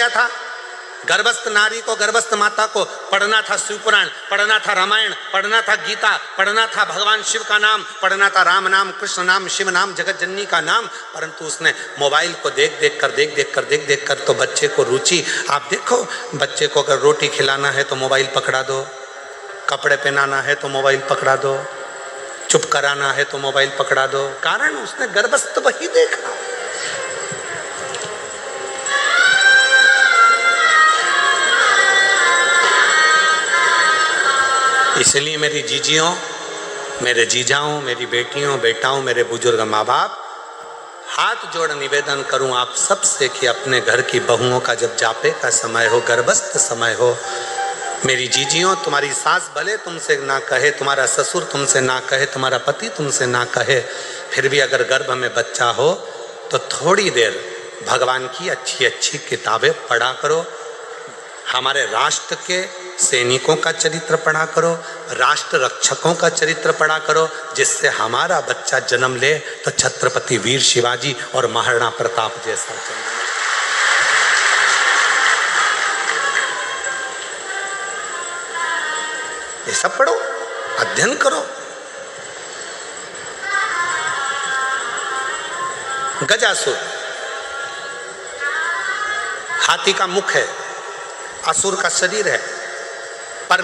क्या था? गर्भस्थ नारी को, गर्भस्थ माता को पढ़ना था शिवपुराण, पढ़ना था रामायण, पढ़ना था गीता, पढ़ना था भगवान शिव का नाम, पढ़ना था राम नाम, कृष्ण नाम, शिव नाम, जगत जननी का नाम। परंतु उसने मोबाइल को देख देख कर तो बच्चे को रुचि। आप देखो, बच्चे को अगर रोटी खिलाना है तो मोबाइल पकड़ा दो, कपड़े पहनाना है तो मोबाइल पकड़ा दो, चुप कराना है तो मोबाइल पकड़ा दो। कारण उसने गर्भस्थ वही देखा। इसलिए मेरी जीजियों, मेरे जीजाओं, मेरी बेटियों, बेटाओं, मेरे बुजुर्ग माँ बाप, हाथ जोड़ निवेदन करूं आप सबसे कि अपने घर की बहुओं का जब जापे का समय हो, गर्भस्थ समय हो, मेरी जीजियों, तुम्हारी सास भले तुमसे ना कहे, तुम्हारा ससुर तुमसे ना कहे, तुम्हारा पति तुमसे ना कहे, फिर भी अगर गर्भ में बच्चा हो तो थोड़ी देर भगवान की अच्छी अच्छी किताबें पढ़ा करो। हमारे राष्ट्र के सैनिकों का चरित्र पढ़ा करो, राष्ट्र रक्षकों का चरित्र पढ़ा करो, जिससे हमारा बच्चा जन्म ले तो छत्रपति वीर शिवाजी और महाराणा प्रताप जैसा जन्म। ये सब पढ़ो, अध्ययन करो। गजासुर हाथी का मुख है, असुर का शरीर है, पर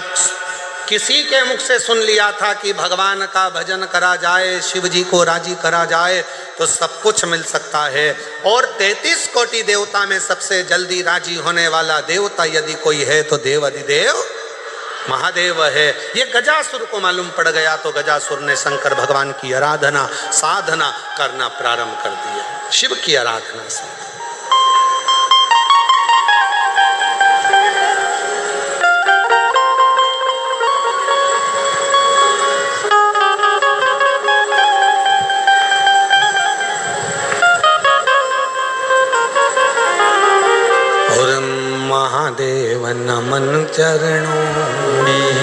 किसी के मुख से सुन लिया था कि भगवान का भजन करा जाए, शिव जी को राजी करा जाए तो सब कुछ मिल सकता है। और 33 कोटि देवता में सबसे जल्दी राजी होने वाला देवता यदि कोई है तो देव अधिदेव महादेव है। ये गजासुर को मालूम पड़ गया तो गजासुर ने शंकर भगवान की आराधना साधना करना प्रारंभ कर दिया, शिव की आराधना से। महादेव नमन चरणों में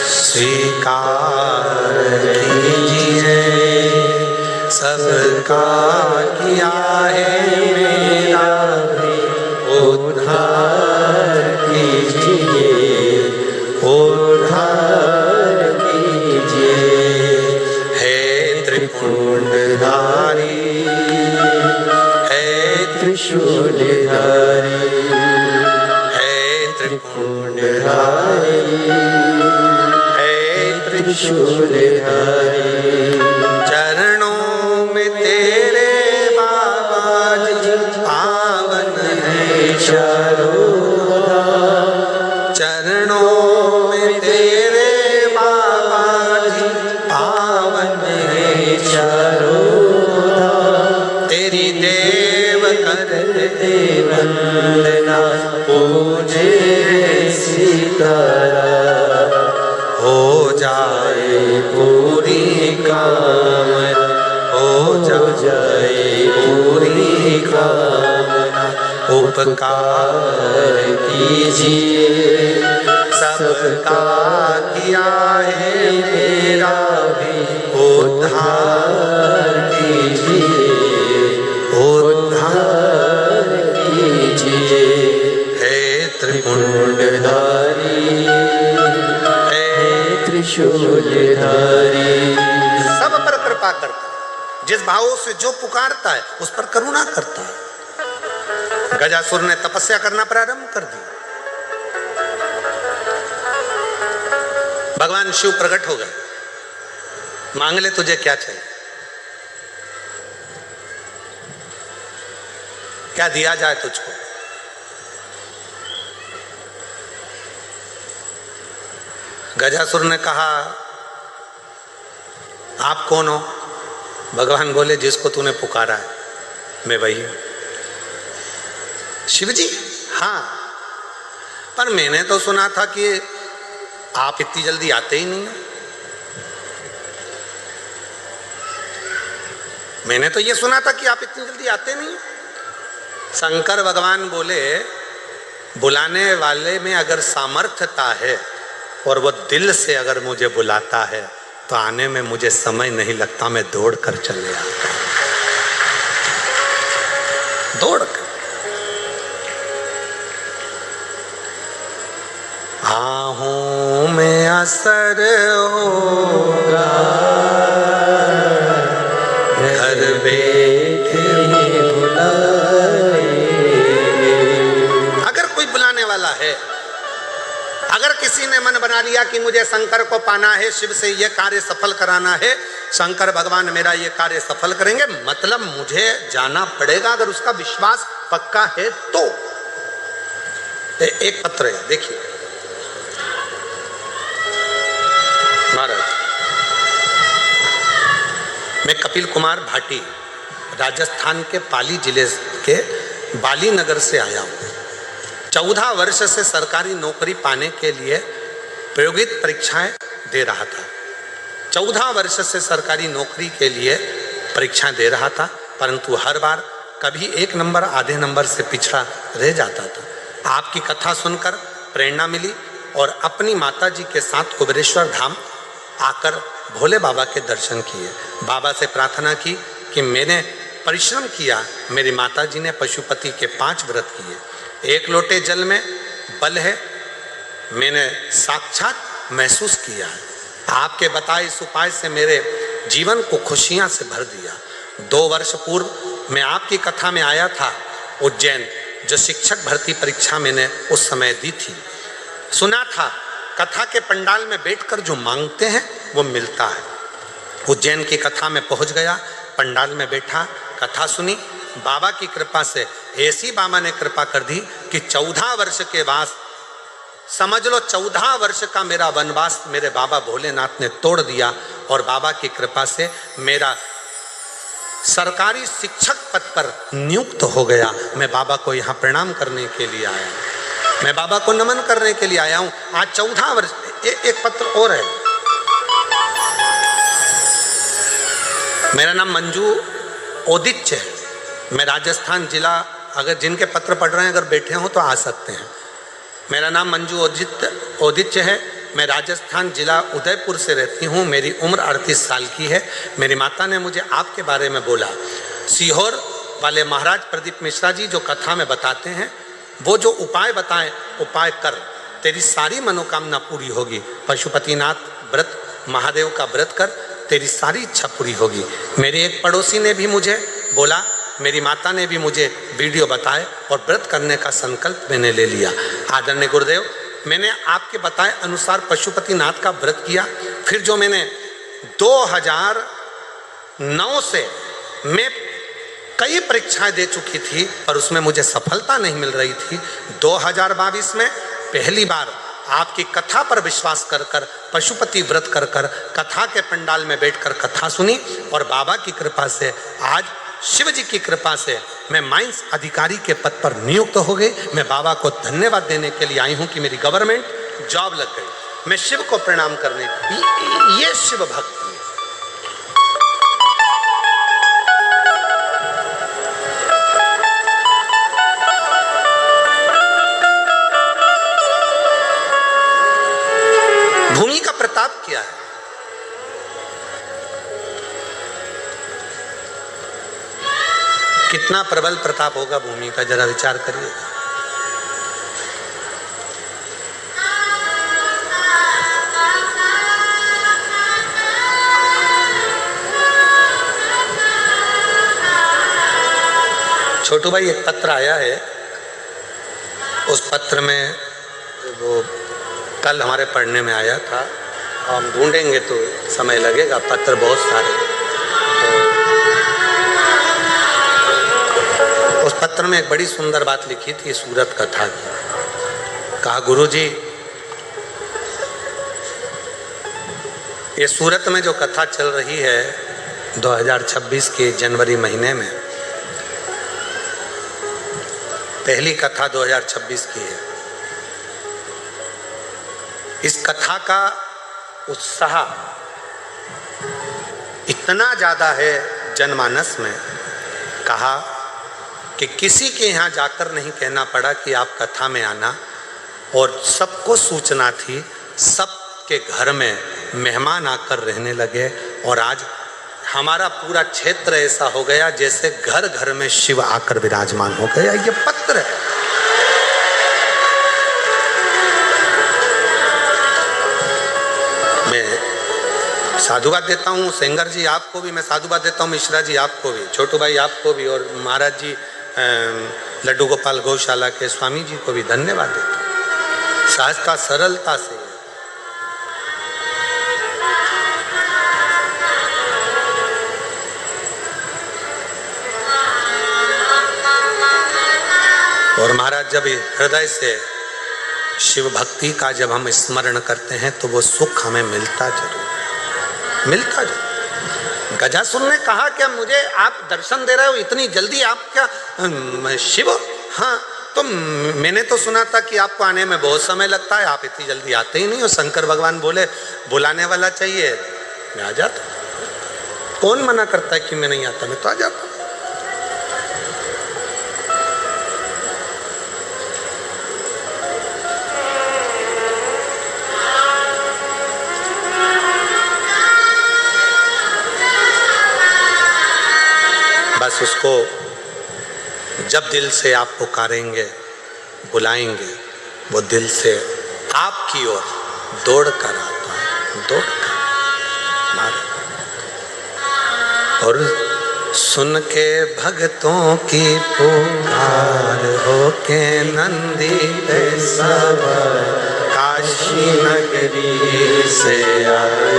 स्वीकार कीजिए, सबका किया है मेरा भी उद्धार कीजिए, उद्धार कीजिए। हे त्रिपुंडधारी, हे त्रिशूलधारी, चरणों में तेरे बाबा जी पावन है चारों, चरणों में तेरे बाबा जी पावन है चारों, तेरी देव करते वंदना पूजे सीतारा, हो जाए पूरी कामना, हो जाए पूरी कामना। उपकार कीजिए, सबका किया है मेरा भी उद्धार कीजिए, उद्धार कीजिए। हे त्रिपुंडधारी, त्रिशूलधारी, सब पर कृपा करता है, जिस भावों से जो पुकारता है उस पर करुणा करता है। गजासुर ने तपस्या करना प्रारंभ कर दी। भगवान शिव प्रकट हो गए, मांग ले तुझे क्या चाहिए, क्या दिया जाए तुझको। गजासुर ने कहा आप कौन हो? भगवान बोले जिसको तूने पुकारा है मैं वही हूं। शिव जी हाँ, पर मैंने तो सुना था कि आप इतनी जल्दी आते ही नहीं हो। मैंने तो ये सुना था कि आप इतनी जल्दी आते नहीं हो। शंकर भगवान बोले बुलाने वाले में अगर सामर्थ्यता है और वो दिल से अगर मुझे बुलाता है तो आने में मुझे समय नहीं लगता, मैं दौड़ कर चले आता हूं, दौड़ कर। आहूं में असर होगा, घर बैठे अगर कोई बुलाने वाला है, अगर किसी ने मन बना लिया कि मुझे शंकर को पाना है, शिव से यह कार्य सफल कराना है, शंकर भगवान मेरा ये कार्य सफल करेंगे, मतलब मुझे जाना पड़ेगा, अगर उसका विश्वास पक्का है तो। एक पत्र है, देखिए महाराज, मैं कपिल कुमार भाटी राजस्थान के पाली जिले के बाली नगर से आया हूँ। 14 वर्ष से सरकारी नौकरी पाने के लिए प्रायोगिक परीक्षाएं दे रहा था। 14 वर्ष से सरकारी नौकरी के लिए परीक्षाएं दे रहा था, परंतु हर बार कभी 1 नंबर आधे नंबर से पिछड़ा रह जाता था। आपकी कथा सुनकर प्रेरणा मिली और अपनी माता जी के साथ कुबेरेश्वर धाम आकर भोले बाबा के दर्शन किए। बाबा से प्रार्थना की कि मैंने परिश्रम किया, मेरी माता जी ने पशुपति के 5 व्रत किए, 1 लोटे जल में बल है, मैंने साक्षात महसूस किया है। आपके बताए इस उपाय से मेरे जीवन को खुशियां से भर दिया। 2 वर्ष पूर्व मैं आपकी कथा में आया था उज्जैन, जो शिक्षक भर्ती परीक्षा मैंने उस समय दी थी। सुना था कथा के पंडाल में बैठकर जो मांगते हैं वो मिलता है। उज्जैन की कथा में पहुंच गया, पंडाल में बैठा, कथा सुनी। बाबा की कृपा से ऐसी बाबा ने कृपा कर दी कि 14 वर्ष के बाद, समझ लो 14 वर्ष का मेरा वनवास मेरे बाबा भोलेनाथ ने तोड़ दिया और बाबा की कृपा से मेरा सरकारी शिक्षक पद पर नियुक्त हो गया। मैं बाबा को यहाँ प्रणाम करने के लिए आया, मैं बाबा को नमन करने के लिए आया हूँ। आज 14 वर्ष। एक पत्र और है, मेरा नाम मंजू ओदिच्य है, मैं राजस्थान जिला, अगर जिनके पत्र पढ़ रहे हैं अगर बैठे हो तो आ सकते हैं। मेरा नाम मंजू ओदिच्य है, मैं राजस्थान जिला उदयपुर से रहती हूँ। मेरी उम्र 38 साल की है। मेरी माता ने मुझे आपके बारे में बोला। सीहोर वाले महाराज प्रदीप मिश्रा जी जो कथा में बताते हैं, वो जो उपाय बताएं, उपाय कर, तेरी सारी मनोकामना पूरी होगी। पशुपतिनाथ व्रत, महादेव का व्रत कर, तेरी सारी इच्छा पूरी होगी। मेरे एक पड़ोसी ने भी मुझे बोला, मेरी माता ने भी मुझे वीडियो बताए और व्रत करने का संकल्प मैंने ले लिया। आदरणीय गुरुदेव, मैंने आपके बताए अनुसार पशुपतिनाथ का व्रत किया। फिर जो मैंने 2009 से मैं कई परीक्षाएं दे चुकी थी पर उसमें मुझे सफलता नहीं मिल रही थी। 2022 में पहली बार आपकी कथा पर विश्वास कर कर पशुपति व्रत कर कर कथा के पंडाल में बैठकर कथा सुनी और बाबा की कृपा से आज शिव जी की कृपा से मैं माइंस अधिकारी के पद पर नियुक्त हो गई। मैं बाबा को धन्यवाद देने के लिए आई हूँ कि मेरी गवर्नमेंट जॉब लग गई। मैं शिव को प्रणाम करने, ये शिव भक्ति है। भूमि का प्रताप क्या है? कितना प्रबल प्रताप होगा भूमि का, जरा विचार करिए। छोटू भाई, एक पत्र आया है, उस पत्र में वो कल हमारे पढ़ने में आया था, हम ढूंढेंगे तो समय लगेगा, पत्र बहुत सारे। तो उस पत्र में एक बड़ी सुंदर बात लिखी थी सूरत कथा की। कहा, गुरुजी, ये सूरत में जो कथा चल रही है 2026 के जनवरी महीने में, पहली कथा 2026 की है। इस कथा का उत्साह इतना ज़्यादा है जनमानस में, कहा कि किसी के यहाँ जाकर नहीं कहना पड़ा कि आप कथा में आना, और सबको सूचना थी, सबके घर में मेहमान आकर रहने लगे। और आज हमारा पूरा क्षेत्र ऐसा हो गया जैसे घर घर में शिव आकर विराजमान हो गया। ये पत्र साधुवाद देता हूँ सेंगर जी आपको भी, मैं साधुवाद देता हूँ मिश्रा जी आपको भी, छोटू भाई आपको भी, और महाराज जी लड्डू गोपाल गौशाला के स्वामी जी को भी धन्यवाद देता हूँ। सहजता सरलता से और महाराज जब हृदय से शिव भक्ति का जब हम स्मरण करते हैं तो वो सुख हमें मिलता जरूर है, मिलता जरूर। गजासुर ने कहा क्या मुझे आप दर्शन दे रहे हो इतनी जल्दी, आप क्या शिव? हाँ, तो मैंने तो सुना था कि आपको आने में बहुत समय लगता है, आप इतनी जल्दी आते ही नहीं हो। शंकर भगवान बोले बुलाने वाला चाहिए, मैं आ जाता। कौन मना करता है कि मैं नहीं आता, मैं तो आ जाता। बस उसको जब दिल से आप पुकारेंगे, बुलाएंगे, वो दिल से आपकी ओर दौड़ कर आता है, दौड़ कर मारे। और सुन के भक्तों की पुकार हो के नंदी पे सवार काशी नगरी से आए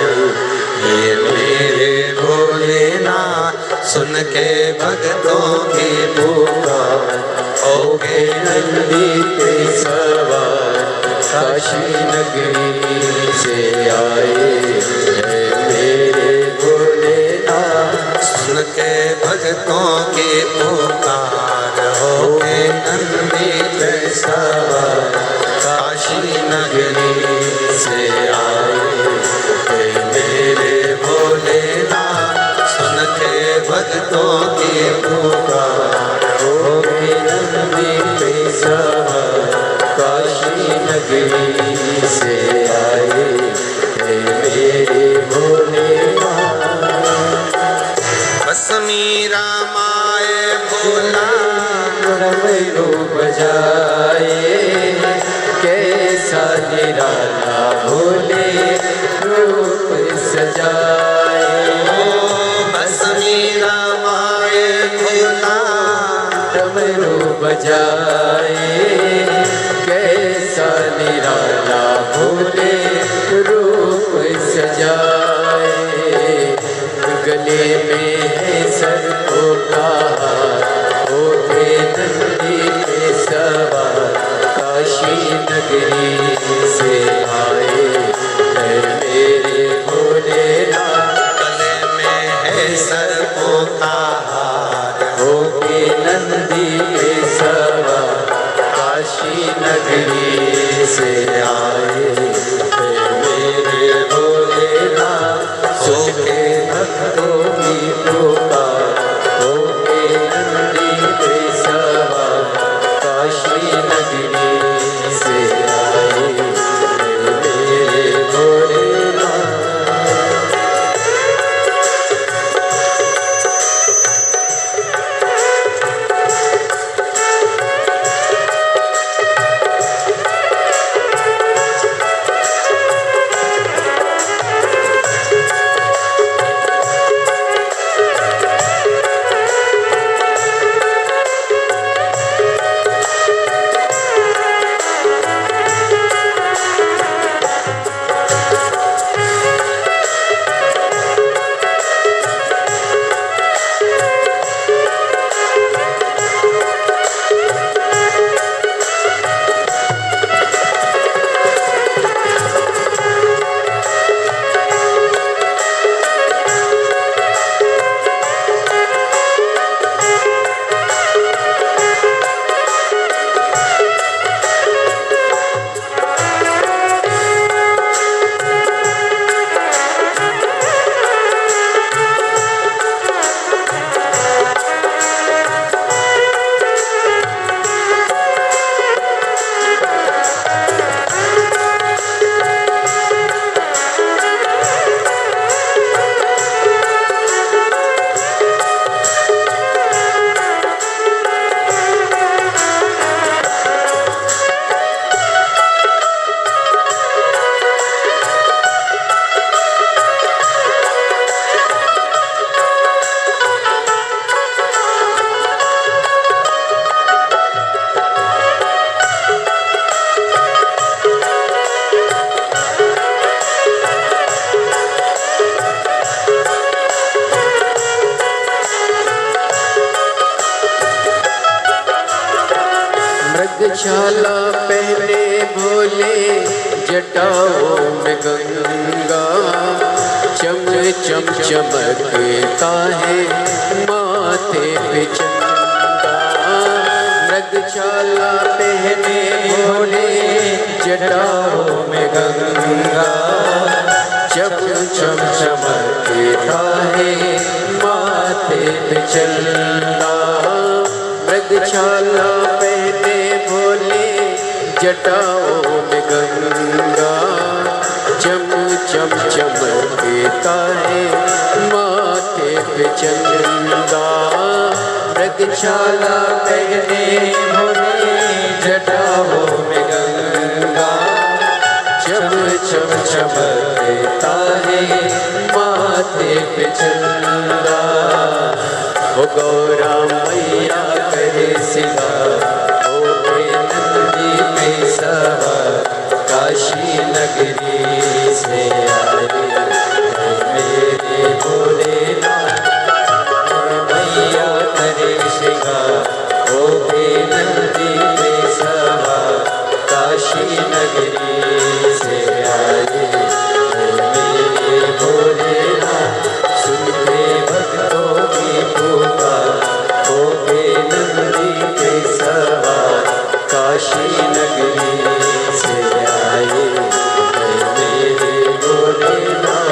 ये मेरे भोलेनाथ। सुन के भक्तों की पुकार हो के नंदी पे सवार काशी नगरी से आए है मेरे भोलेनाथ। सुन के भक्तों की पुकार हो के नंदी पे सवार काशी नगरी से आए है मेरे भोलेनाथ। सुन के भक्तों की पुकार हो के नंदी पे सवार काशी नगरी से आए है मेरे भोलेनाथ। बस मीरा माए भोला डमरू बजाए कैसा निराला भोले रूप सजाए। बस मीरा माए भोला डमरू बजाए कैसा निराला भोले रूप सजाए। गले में है सर्पों का हार हो के नंदी पे सवार काशी नगरी से आए है मेरे भोलेनाथ। गले में है सर्पों का हार हो के नंदी पे सवार काशी नगरी से आए है मेरे भोलेनाथ। सो के भक्तों की पुकार हो के नंदी पे सवार काशी नगरी से आए है मेरे भोलेनाथ। छाला पहने भोले जटाओं में गंगा, चम चम चमकता है माथे पे चंदा। मृगछाला पहने भोले जटाओं में गंगा, चम चम चमकता है माथे पे चंदा। मृगछाला पहने भोले जटाओं में गंगा, चम चम चमकता है माथे पे चंदा। मृगछाला पहने भोले जटाओं में गंगा, चम चम चमकता है माथे पे चंदा। हो गौरा मैया करे सिंगार, हो नंदी पे सवार, काशी नगरी से आए मेरे भोलेनाथ। मैया करे सिंगार, हो नंदी पे सवार, काशी नगरी से आए मेरे भोलेनाथ। सुनते भक्तों की पुकार, हो नंदी पे सवार, काशी नगरी से आए मेरे भोलेनाथ।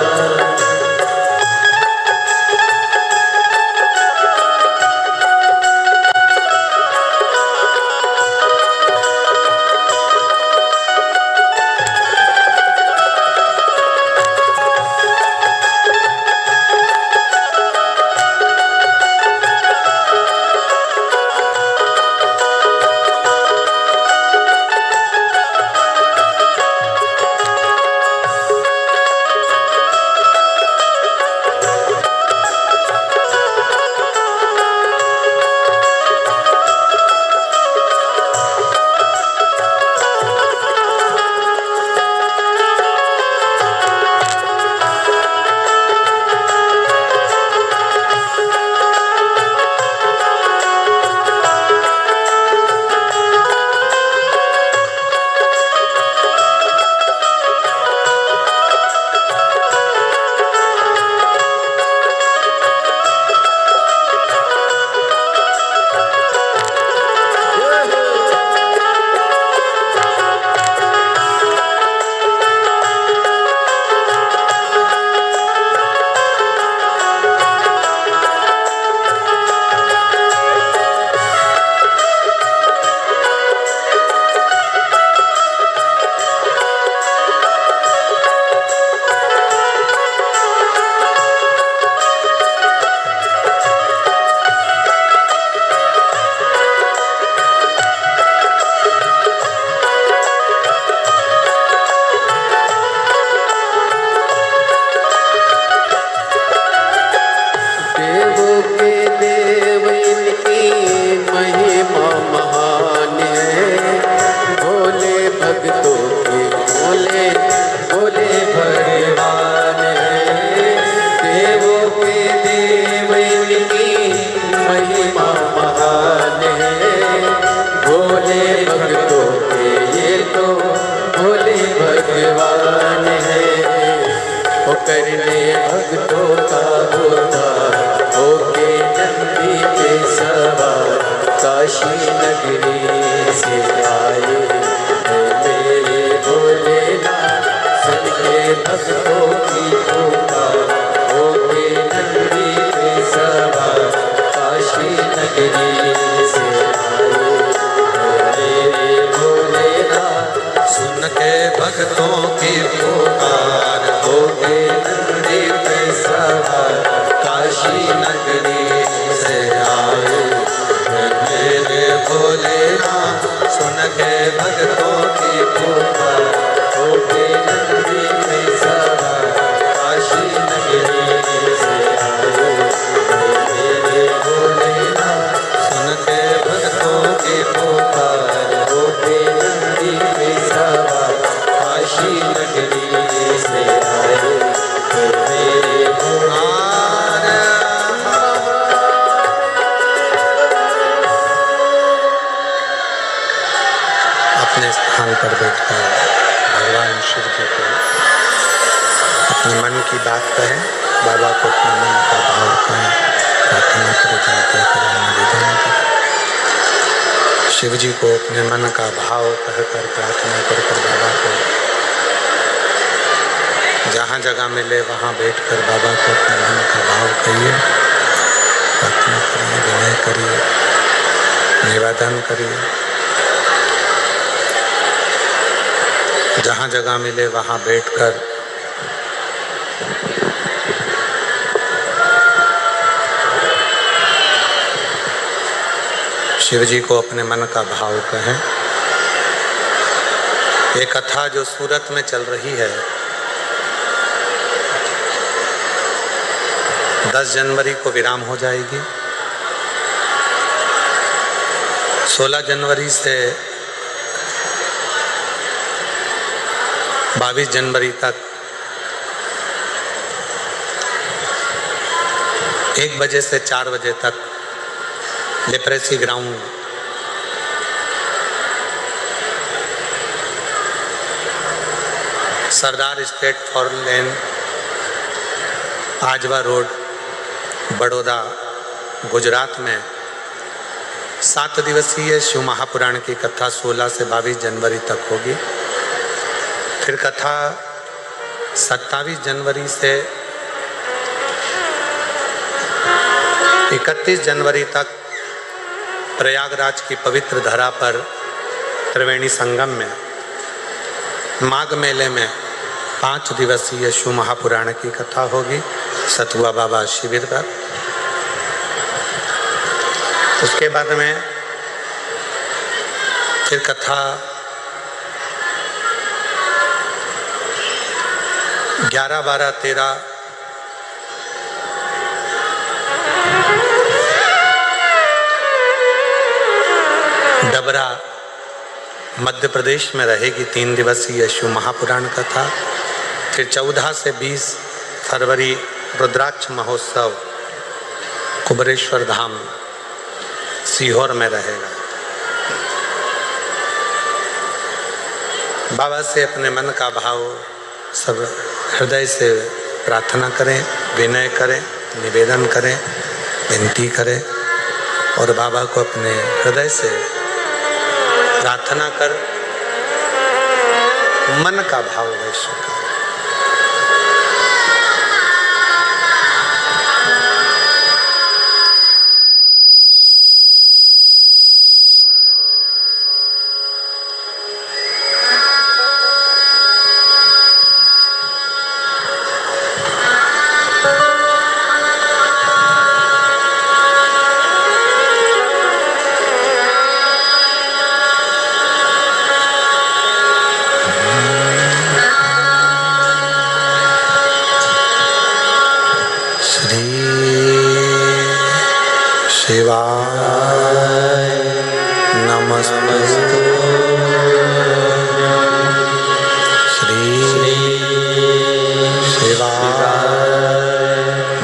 अपने स्थान पर बैठकर भगवान शिव जी को अपने मन की बात कहें, बाबा को अपने मन का भाव कहें, प्रार्थना करें, विनती करें, निवेदन करें। शिव जी को अपने मन का भाव कहकर प्रार्थना कर बाबा को जहाँ जगह मिले वहाँ बैठकर बाबा को अपने मन का भाव कहिए, प्रार्थना करिए, विनय करिए, निवेदन करिए। जहाँ जगह मिले वहाँ बैठकर शिव जी को अपने मन का भाव कहें। ये कथा जो सूरत में चल रही है, 10 जनवरी को विराम हो जाएगी। 16 जनवरी से 22 जनवरी तक 1 बजे से 4 बजे तक लेप्रेसी ग्राउंड सरदार स्टेट फॉरेन लैंड, आजवा रोड, बड़ौदा, गुजरात में 7 दिवसीय शिव महापुराण की कथा 16 से 22 जनवरी तक होगी। फिर कथा 27 जनवरी से 31 जनवरी तक प्रयागराज की पवित्र धरा पर त्रिवेणी संगम में माघ मेले में 5 दिवसीय शिव महापुराण की कथा होगी सतुआ बाबा शिविर पर। उसके बाद में फिर कथा 11, 12, 13 डबरा मध्य प्रदेश में रहेगी 3 दिवसीय शिव महापुराण कथा। फिर 14 से 20 फरवरी रुद्राक्ष महोत्सव कुबरेश्वर धाम सीहोर में रहेगा। बाबा से अपने मन का भाव सब हृदय से प्रार्थना करें, विनय करें, निवेदन करें, विनती करें और बाबा को अपने हृदय से प्रार्थना कर मन का भाव वैश्य कर। शिवाय नमस्तु श्री शिवाय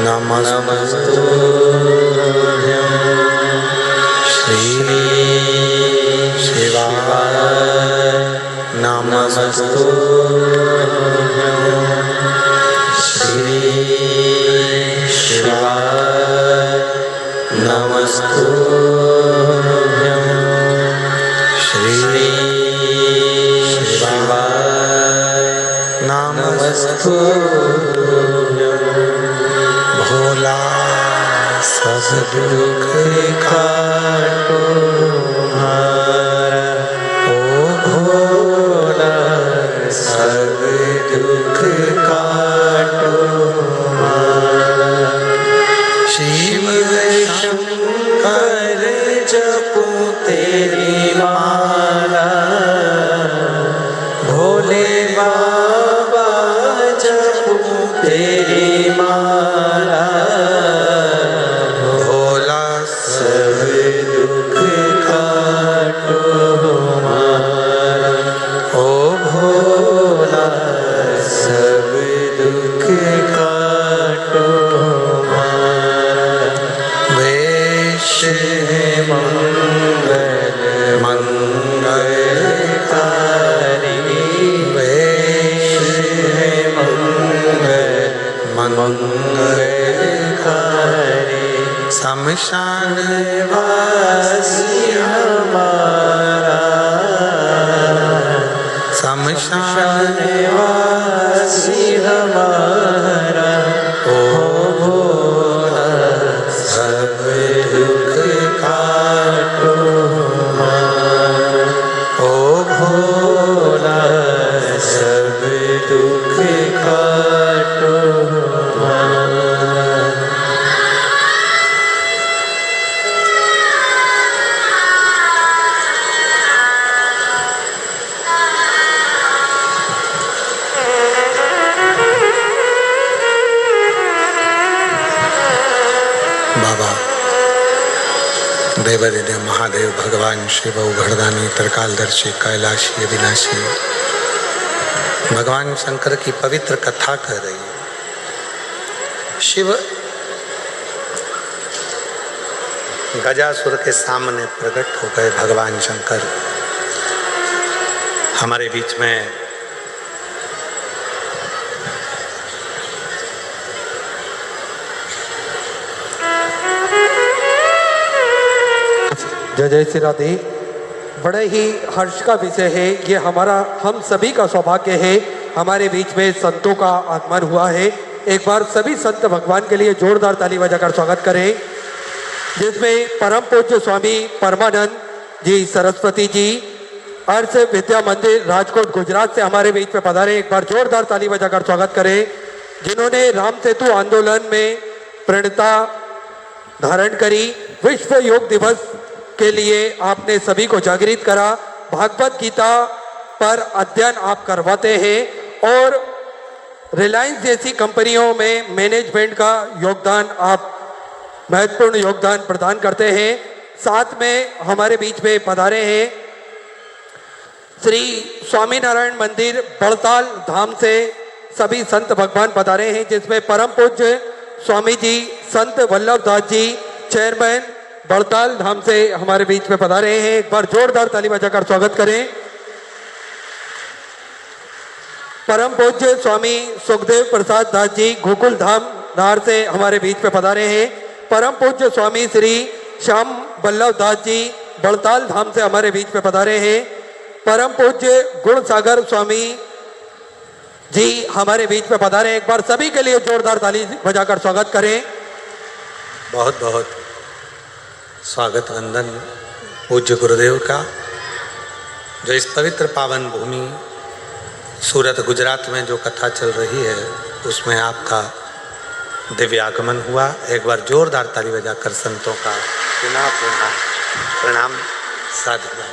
नमस्तु श्री शिवाय नमस्तु श्री शिवाय नमस्तु श्री शिवाय नमस्तु भोला सब दुख काटो हमारा, ओ भोला सब दुख काटो हमारा। शिव शंकर जपो तेरी माला, भोले बाबा जपो तेरी माला, भोला सब दुख शमशान वासी हमारा ओ भोला सब दुख काटो हमारा। ओ भोला सब दुख काटो हमारा। बाबा देवादिदेव महादेव भगवान शिव उघड़दानी त्रिकालदर्शी कैलाशी अविनाशी भगवान शंकर की पवित्र कथा कर रही है। शिव गजासुर के सामने प्रकट हो गए। भगवान शंकर हमारे बीच में जय जय श्री राधे। बड़े ही हर्ष का विषय है ये, हमारा हम सभी का सौभाग्य है हमारे बीच में संतों का आगमन हुआ है। एक बार सभी संत भगवान के लिए जोरदार ताली बजाकर स्वागत करें, जिसमें परम पूज्य स्वामी परमानंद जी सरस्वती जी अर्थ विद्या मंदिर राजकोट गुजरात से हमारे बीच में पधारे। एक बार जोरदार ताली बजाकर स्वागत करें, जिन्होंने राम सेतु आंदोलन में प्रणता धारण करी। विश्व योग दिवस के लिए आपने सभी को जागृत करा। भागवत गीता पर अध्ययन आप करवाते हैं और रिलायंस जैसी कंपनियों में मैनेजमेंट का योगदान आप महत्वपूर्ण योगदान प्रदान करते हैं। साथ में हमारे बीच में पधारे हैं श्री स्वामीनारायण मंदिर बड़ताल धाम से सभी संत भगवान पधारे हैं, जिसमें परम पूज्य स्वामी जी संत वल्लभदास जी चेयरमैन बड़ताल धाम से हमारे बीच में पधारे हैं। एक बार जोरदार ताली बजाकर स्वागत करें। परम पूज्य स्वामी सुखदेव प्रसाद दास जी गोकुल धाम धार से हमारे बीच में पधारे हैं। परम पूज्य स्वामी श्री श्याम वल्लभ दास जी बड़ताल धाम से हमारे बीच में पधारे हैं। परम पूज्य गुण सागर स्वामी जी हमारे बीच में पधारे हैं। एक बार सभी के लिए जोरदार ताली बजाकर स्वागत करें। बहुत बहुत स्वागत वंदन पूज्य गुरुदेव का, जो इस पवित्र पावन भूमि सूरत गुजरात में जो कथा चल रही है उसमें आपका दिव्य आगमन हुआ। एक बार जोरदार ताली बजाकर संतों का पुनः पुनः प्रणाम साधुवाद।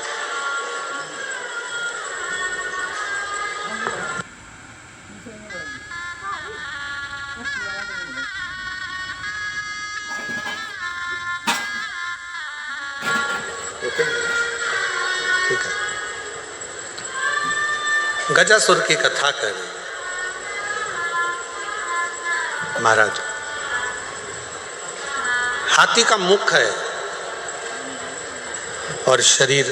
ठीक है, गजासुर की कथा कर रही महाराज। हाथी का मुख है और शरीर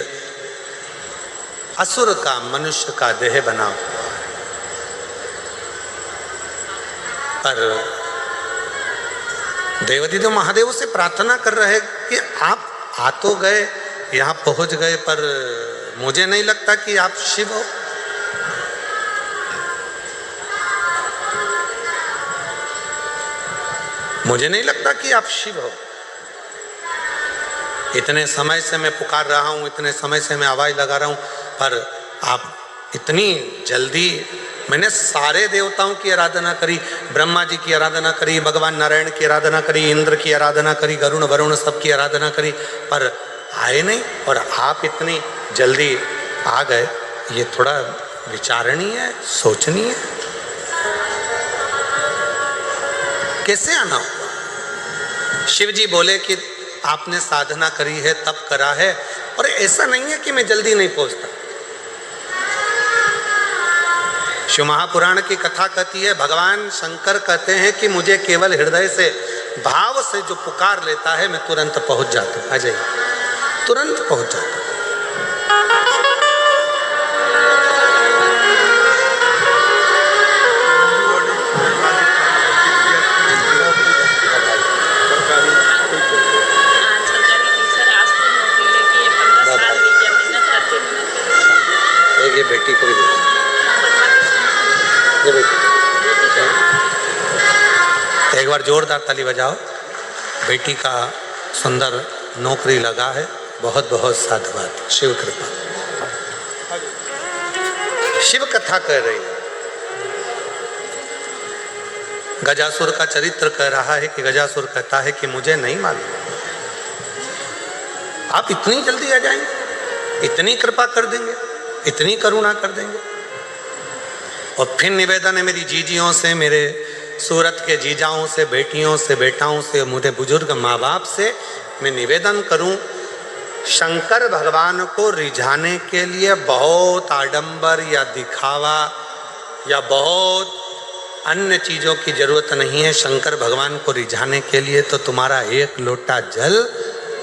असुर का मनुष्य का देह बना हुआ है, पर देवादिदेव महादेव से प्रार्थना कर रहे कि आप आ तो गए, यहाँ पहुंच गए, पर मुझे नहीं लगता कि आप शिव हो। मुझे नहीं लगता कि आप शिव हो। इतने समय से मैं पुकार रहा हूँ, इतने समय से मैं आवाज लगा रहा हूँ, पर आप इतनी जल्दी। मैंने सारे देवताओं की आराधना करी, ब्रह्मा जी की आराधना करी, भगवान नारायण की आराधना करी, इंद्र की आराधना करी, गरुण वरुण सबकी आराधना करी, पर आए नहीं, और आप इतनी जल्दी आ गए। ये थोड़ा विचारणीय है, सोचनीय है। कैसे आना हुआ? शिव जी बोले कि आपने साधना करी है, तप करा है, और ऐसा नहीं है कि मैं जल्दी नहीं पहुंचता। शिव महापुराण की कथा कहती है, भगवान शंकर कहते हैं कि मुझे केवल हृदय से भाव से जो पुकार लेता है मैं तुरंत पहुंच जाता हूं। आ जाइए, तुरंत पहुंच जाता हूं। एक ये बेटी को भी दे। ये बेटी, एक बार जोरदार ताली बजाओ। बेटी का सुंदर नौकरी लगा है, बहुत बहुत साधुवाद, शिव कृपा। शिव कथा कह रही है, गजासुर का चरित्र कह रहा है कि गजासुर कहता है कि मुझे नहीं मालूम आप इतनी जल्दी आ जाएंगे, इतनी कृपा कर देंगे, इतनी करुणा कर देंगे। और फिर निवेदन है मेरी जीजियों से, मेरे सूरत के जीजाओं से, बेटियों से, बेटाओं से, मुझे बुजुर्ग माँ बाप से मैं निवेदन करूं, शंकर भगवान को रिझाने के लिए बहुत आडंबर या दिखावा या बहुत अन्य चीज़ों की जरूरत नहीं है। शंकर भगवान को रिझाने के लिए तो तुम्हारा एक लोटा जल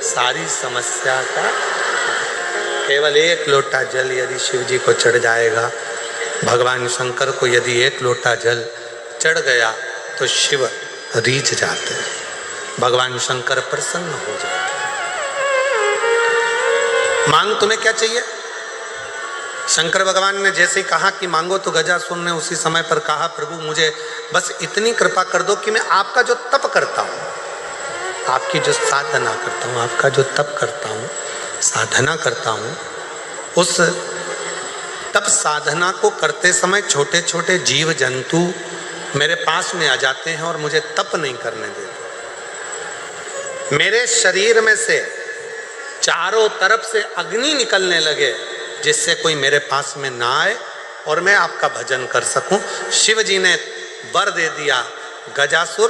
सारी समस्या का, केवल एक लोटा जल यदि शिव जी को चढ़ जाएगा, भगवान शंकर को यदि एक लोटा जल चढ़ गया तो शिव रीझ जाते हैं, भगवान शंकर प्रसन्न हो जाते हैं। मांग तुम्हें क्या चाहिए? शंकर भगवान ने जैसे ही कहा कि मांगो तो गजासुर ने उसी समय पर कहा प्रभु मुझे बस इतनी कृपा कर दो कि मैं आपका जो तप करता हूँ, आपकी जो साधना करता हूँ, आपका जो तप करता हूँ, साधना करता हूँ, उस तप साधना को करते समय छोटे छोटे जीव जंतु मेरे पास में आ जाते हैं और मुझे तप नहीं करने देते। मेरे शरीर में से चारों तरफ से अग्नि निकलने लगे जिससे कोई मेरे पास में ना आए और मैं आपका भजन कर सकूं। शिव जी ने वर दे दिया, गजासुर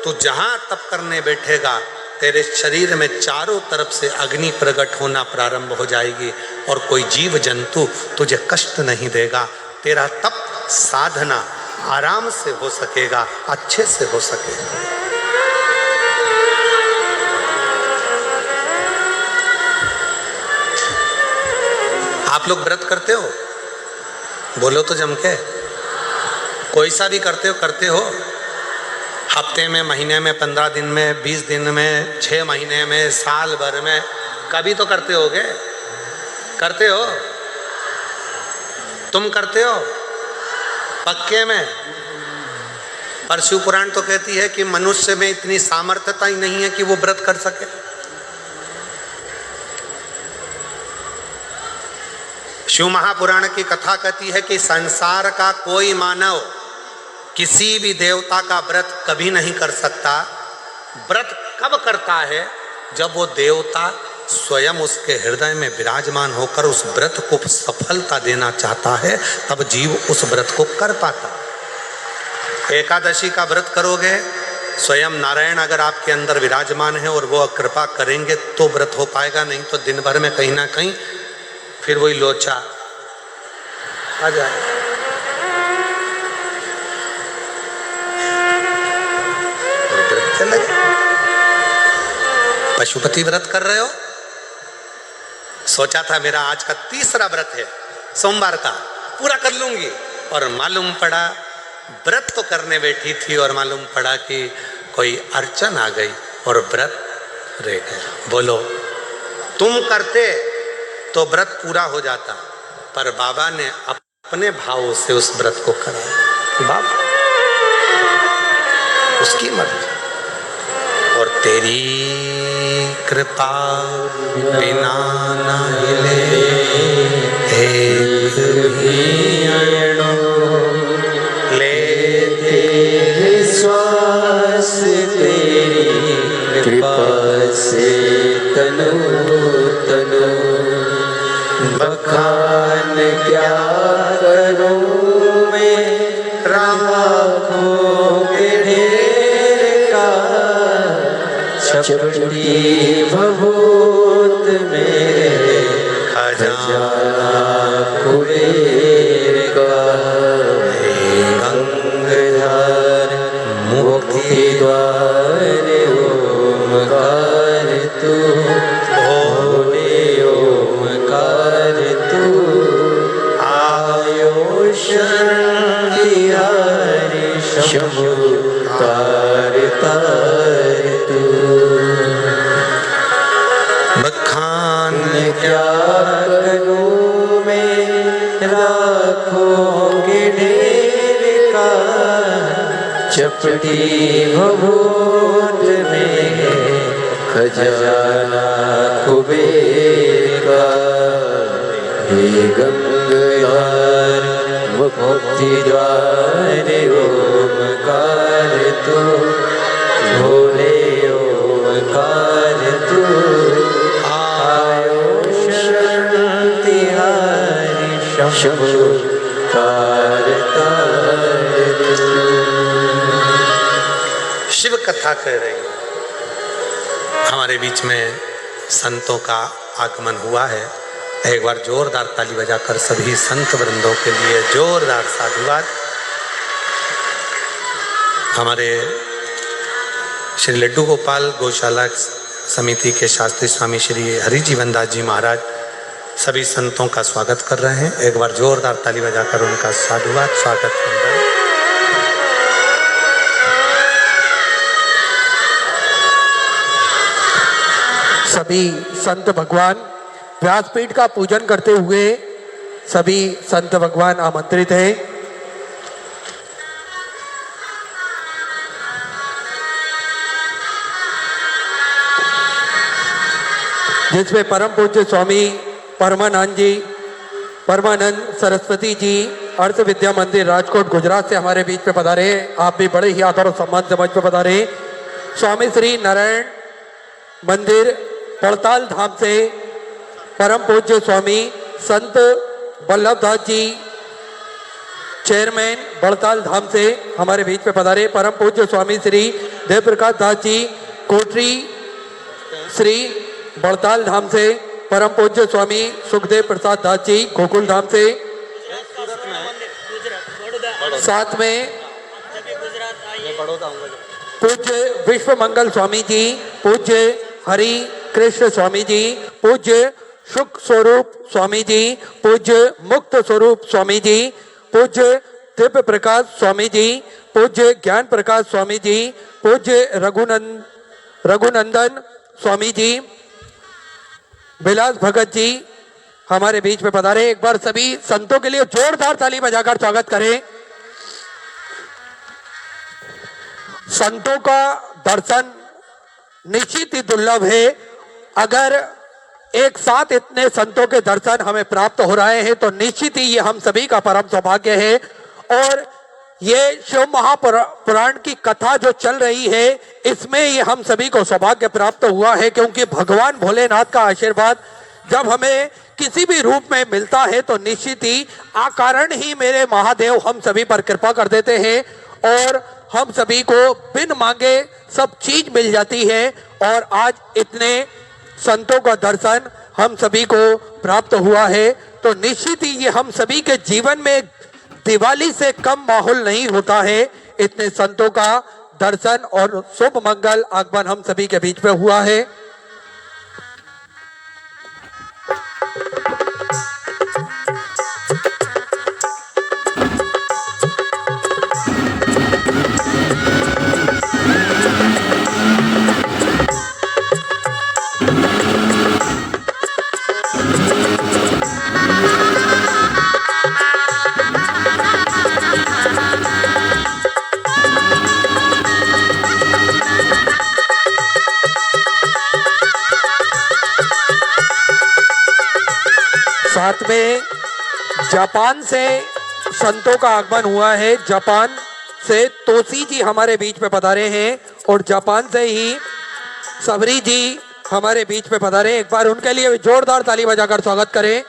तू जहां तप करने बैठेगा तेरे शरीर में चारों तरफ से अग्नि प्रकट होना प्रारंभ हो जाएगी और कोई जीव जंतु तुझे कष्ट नहीं देगा। तेरा तप साधना आराम से हो सकेगा, अच्छे से हो सकेगा। आप लोग व्रत करते हो? बोलो तो जम के। कोई सा भी करते हो? हफ्ते में, महीने में, 15 दिन में, 20 दिन में, 6 महीने में, साल भर में, कभी तो करते होगे। करते हो? तुम करते हो पक्के में? पर शिव पुराण तो कहती है कि मनुष्य में इतनी सामर्थ्यता ही नहीं है कि वो व्रत कर सके। शिव महापुराण की कथा कहती है कि संसार का कोई मानव किसी भी देवता का व्रत कभी नहीं कर सकता। व्रत कब करता है? जब वो देवता स्वयं उसके हृदय में विराजमान होकर उस व्रत को सफलता देना चाहता है, तब जीव उस व्रत को कर पाता। एकादशी का व्रत करोगे, स्वयं नारायण अगर आपके अंदर विराजमान है और वो कृपा करेंगे तो व्रत हो पाएगा, नहीं तो दिन भर में कहीं ना कहीं फिर वही लोचा आ जाए। पशुपति व्रत कर रहे हो? सोचा था मेरा आज का तीसरा व्रत है, सोमवार का पूरा कर लूंगी, और मालूम पड़ा व्रत तो करने बैठी थी और मालूम पड़ा कि कोई अड़चन आ गई और व्रत रह गया। बोलो, तुम करते तो व्रत पूरा हो जाता, पर बाबा ने अपने भाव से उस व्रत को करा। बाबा उसकी मर्जी। और तेरी कृपा बिना न हिले एक भी लेते श्वास तेरी कृपा से तनु तनु बखान क्या करूं मैं राखों के ढेर का चपटी भभूत मेरे खजाना कुबेर का गंगाधर मुक्ति द्वार ओमकार तू भोले ओमकार तू आयुषन बिहारी शंभु तार तार तू बखान क्या करूं मैं राखों के ढेर चपटी भभूत में खजाना कुबेर का। हे गंगाधर मुक्ति द्वार ओमकार तू, भोले ओमकार तू। आयो शरण तिहारी शंभु शिव कथा कह रही है। हमारे बीच में संतों का आगमन हुआ है। एक बार जोरदार ताली बजाकर सभी संत वृंदों के लिए जोरदार साधुवाद। हमारे श्री लड्डू गोपाल गौशाला समिति के शास्त्री स्वामी श्री हरिजीवन दास जी महाराज सभी संतों का स्वागत कर रहे हैं। एक बार जोरदार ताली बजाकर उनका साधुवाद स्वागत वंदन। सभी संत भगवान व्यासपीठ का पूजन करते हुए सभी संत भगवान आमंत्रित हैं। जिसमें परम पूज्य स्वामी परमानंद सरस्वती जी अर्थ विद्या मंदिर राजकोट गुजरात से हमारे बीच में पधारे। आप भी बड़े ही आदर और सम्मान से मंच पे पधारे। स्वामी श्री नारायण मंदिर पड़ताल धाम से परम पूज्य स्वामी संत वल्लभदास जी चेयरमैन बड़ताल धाम से हमारे बीच में पधारे। परम पूज्य स्वामी श्री देव प्रकाश दास जी कोटरी श्री बड़ताल धाम से परम पूज्य स्वामी सुखदेव प्रसाद दास जी गोकुल धाम से। साथ में पूज्य विश्व मंगल स्वामी जी, पूज्य हरि कृष्ण स्वामी जी, पूज्य सुख स्वरूप स्वामी जी, पूज्य मुक्त स्वरूप स्वामी जी, पूज्य दिव्य प्रकाश स्वामी जी, पूज्य ज्ञान प्रकाश स्वामी जी, पूज्य रघुनंदन स्वामी जी, विलास भगत जी हमारे बीच में पधारे। एक बार सभी संतों के लिए जोरदार ताली बजाकर स्वागत करें। संतों का दर्शन निश्चित ही दुर्लभ है। अगर एक साथ इतने संतों के दर्शन हमें प्राप्त हो रहे हैं तो निश्चित ही ये हम सभी का परम सौभाग्य है। और ये शिव महापुराण की कथा जो चल रही है इसमें ये हम सभी को सौभाग्य प्राप्त हुआ है, क्योंकि भगवान भोलेनाथ का आशीर्वाद जब हमें किसी भी रूप में मिलता है तो निश्चित ही अकारण ही मेरे महादेव हम सभी पर कृपा कर देते हैं और हम सभी को बिन मांगे सब चीज मिल जाती है। और आज इतने संतों का दर्शन हम सभी को प्राप्त हुआ है तो निश्चित ही ये हम सभी के जीवन में दिवाली से कम माहौल नहीं होता है। इतने संतों का दर्शन और शुभ मंगल आगमन हम सभी के बीच में हुआ है। साथ में जापान से संतों का आगमन हुआ है। जापान से तोसी जी हमारे बीच में पधारे हैं और जापान से ही सबरी जी हमारे बीच में पधारे। एक बार उनके लिए जोरदार ताली बजाकर स्वागत करें।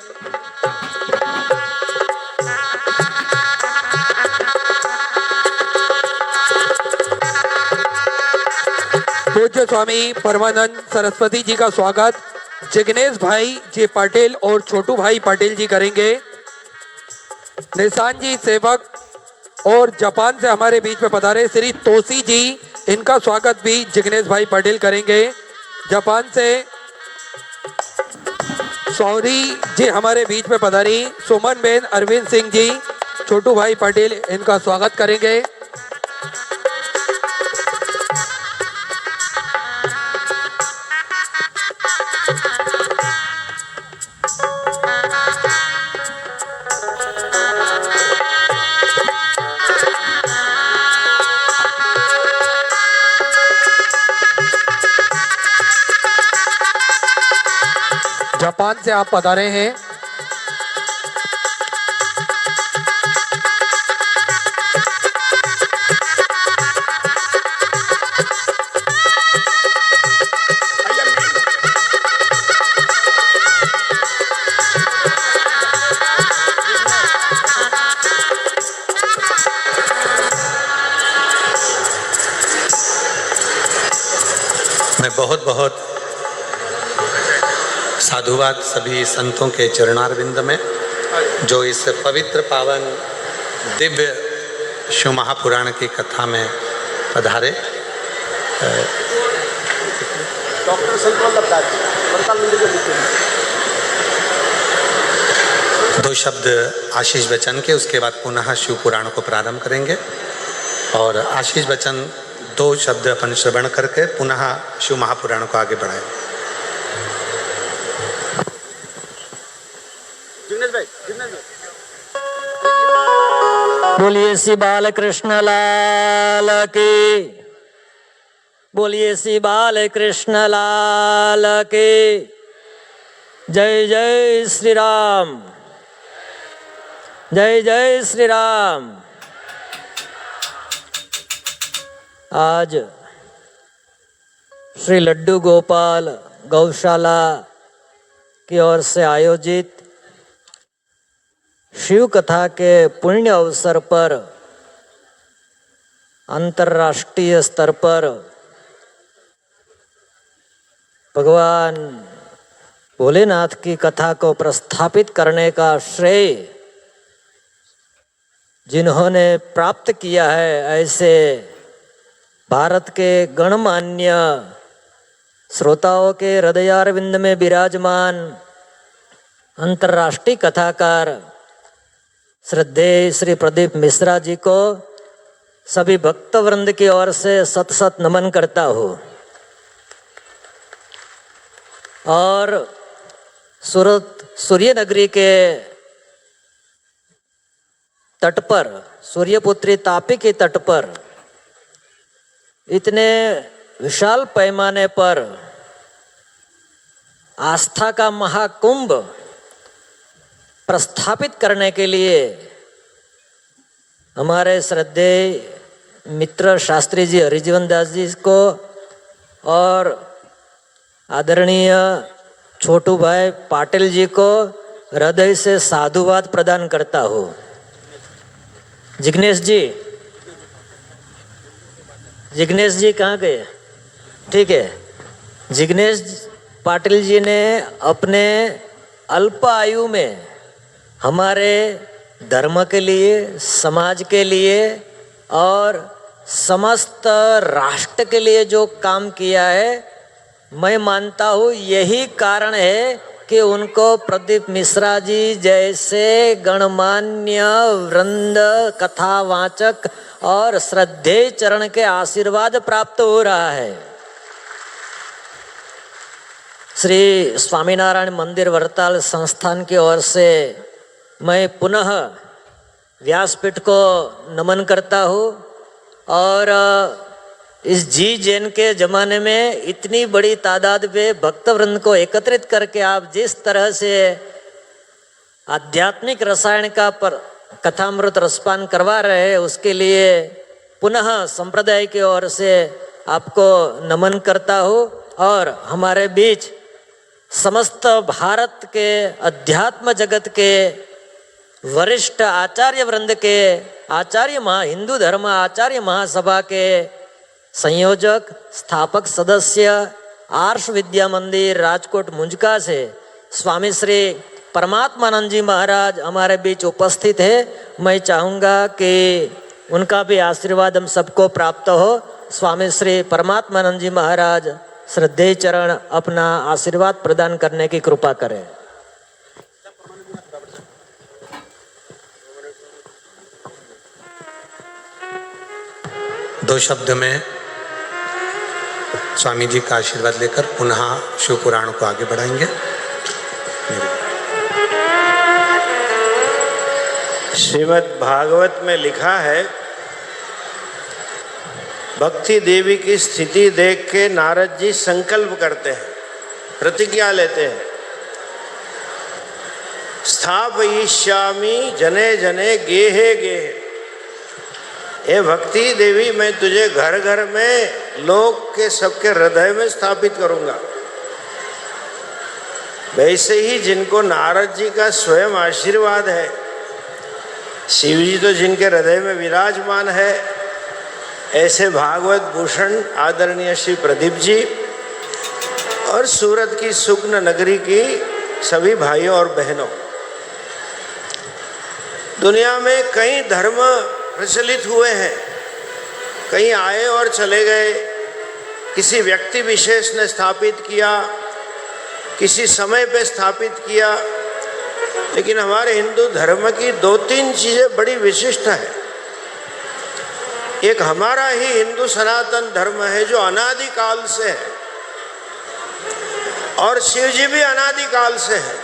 पूज्य स्वामी परमानंद सरस्वती जी का स्वागत जिग्नेश भाई जी पाटिल और छोटू भाई पाटिल जी करेंगे। निशान जी सेवक और जापान से हमारे बीच में पधारे श्री तोसी जी, इनका स्वागत भी जिग्नेश भाई पाटिल करेंगे। जापान से सौरी जी हमारे बीच में पधारी। सुमन बेन अरविंद सिंह जी, छोटू भाई पाटिल इनका स्वागत करेंगे। जापान से आप पधारे हैं। मैं बहुत बहुत साधुवाद सभी संतों के चरणारविंद में जो इस पवित्र पावन दिव्य शिव महापुराण की कथा में पधारे। डॉक्टर संतवल्लभ दास वरताल मंदिर के मुख्य हैं। दो शब्द आशीष बच्चन के, उसके बाद पुनः शिव पुराण को प्रारंभ करेंगे। और आशीष बच्चन दो शब्द अपन श्रवण करके पुनः शिव महापुराण को आगे बढ़ाएं। जिग्नेश भाई। बोलिए श्री बालकृष्ण लाल की, बोलिए श्री बालकृष्ण लाल की। जय जय श्री राम, जय जय श्री राम। आज श्री लड्डू गोपाल गौशाला की ओर से आयोजित शिव कथा के पुण्य अवसर पर अंतर्राष्ट्रीय स्तर पर भगवान भोलेनाथ की कथा को प्रस्थापित करने का श्रेय जिन्होंने प्राप्त किया है, ऐसे भारत के गणमान्य श्रोताओं के हृदयारविंद में विराजमान अंतर्राष्ट्रीय कथाकार श्रद्धेय श्री प्रदीप मिश्रा जी को सभी भक्तवृंद की ओर से सत सत नमन करता हूँ। और सूरत सूर्यनगरी के तट पर, सूर्यपुत्री तापी के तट पर इतने विशाल पैमाने पर आस्था का महाकुंभ प्रस्थापित करने के लिए हमारे श्रद्धेय मित्र शास्त्री जी हरिजीवन दास जी को और आदरणीय छोटू भाई पाटिल जी को हृदय से साधुवाद प्रदान करता हूँ। जिग्नेश जी कहाँ गए? ठीक है, जिग्नेश पाटिल जी ने अपने अल्प आयु में हमारे धर्म के लिए, समाज के लिए और समस्त राष्ट्र के लिए जो काम किया है, मैं मानता हूँ यही कारण है कि उनको प्रदीप मिश्रा जी जैसे गणमान्य वृंद, कथावाचक और श्रद्धेय चरण के आशीर्वाद प्राप्त हो रहा है। श्री स्वामीनारायण मंदिर वरताल संस्थान की ओर से मैं पुनः व्यासपीठ को नमन करता हूँ। और इस जी जैन के ज़माने में इतनी बड़ी तादाद में भक्तवृंद को एकत्रित करके आप जिस तरह से आध्यात्मिक रसायन का कथामृत रसपान करवा रहे हैं, उसके लिए पुनः संप्रदाय की ओर से आपको नमन करता हूँ। और हमारे बीच समस्त भारत के अध्यात्म जगत के वरिष्ठ आचार्य वृंद के हिंदू धर्म आचार्य महासभा के संयोजक, स्थापक सदस्य, आर्ष विद्या मंदिर राजकोट मुंजका से स्वामी श्री परमात्मानंद जी महाराज हमारे बीच उपस्थित है। मैं चाहूँगा कि उनका भी आशीर्वाद हम सबको प्राप्त हो। स्वामी श्री परमात्मानंद जी महाराज श्रद्धेय चरण अपना आशीर्वाद प्रदान करने की कृपा करें। दो शब्द में स्वामी जी का आशीर्वाद लेकर पुनः शिव पुराण को आगे बढ़ाएंगे। श्रीमद् भागवत में लिखा है, भक्ति देवी की स्थिति देख के नारद जी संकल्प करते हैं, प्रतिज्ञा लेते हैं स्थापयिष्यामि जने जने गेहे गेहे। हे भक्ति देवी, मैं तुझे घर घर में लोग के सबके हृदय में स्थापित करूंगा। वैसे ही जिनको नारद जी का स्वयं आशीर्वाद है, शिव जी तो जिनके हृदय में विराजमान है, ऐसे भागवत भूषण आदरणीय श्री प्रदीप जी और सूरत की सुग्न नगरी की सभी भाइयों और बहनों, दुनिया में कई धर्म प्रचलित हुए हैं, कहीं आए और चले गए, किसी व्यक्ति विशेष ने स्थापित किया, किसी समय पे स्थापित किया, लेकिन हमारे हिंदू धर्म की दो तीन चीजें बड़ी विशिष्ट है। एक हमारा ही हिंदू सनातन धर्म है जो अनादिकाल से है, और शिव जी भी अनादिकाल से है।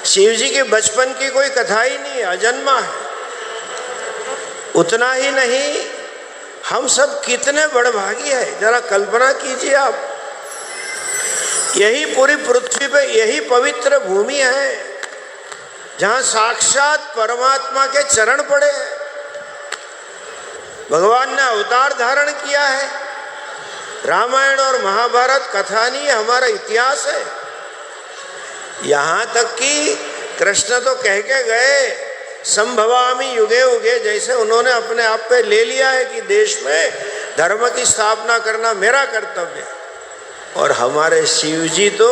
शिव जी के बचपन की कोई कथा ही नहीं है, अजन्मा है। उतना ही नहीं, हम सब कितने बड़भागी हैं, जरा कल्पना कीजिए आप। यही पूरी पृथ्वी पे यही पवित्र भूमि है जहां साक्षात परमात्मा के चरण पड़े हैं। भगवान ने अवतार धारण किया है। रामायण और महाभारत कथा नहीं, हमारा इतिहास है। यहाँ तक कि कृष्ण तो कह के गए, संभवामि युगे उगे, जैसे उन्होंने अपने आप पे ले लिया है कि देश में धर्म की स्थापना करना मेरा कर्तव्य है। और हमारे शिव जी तो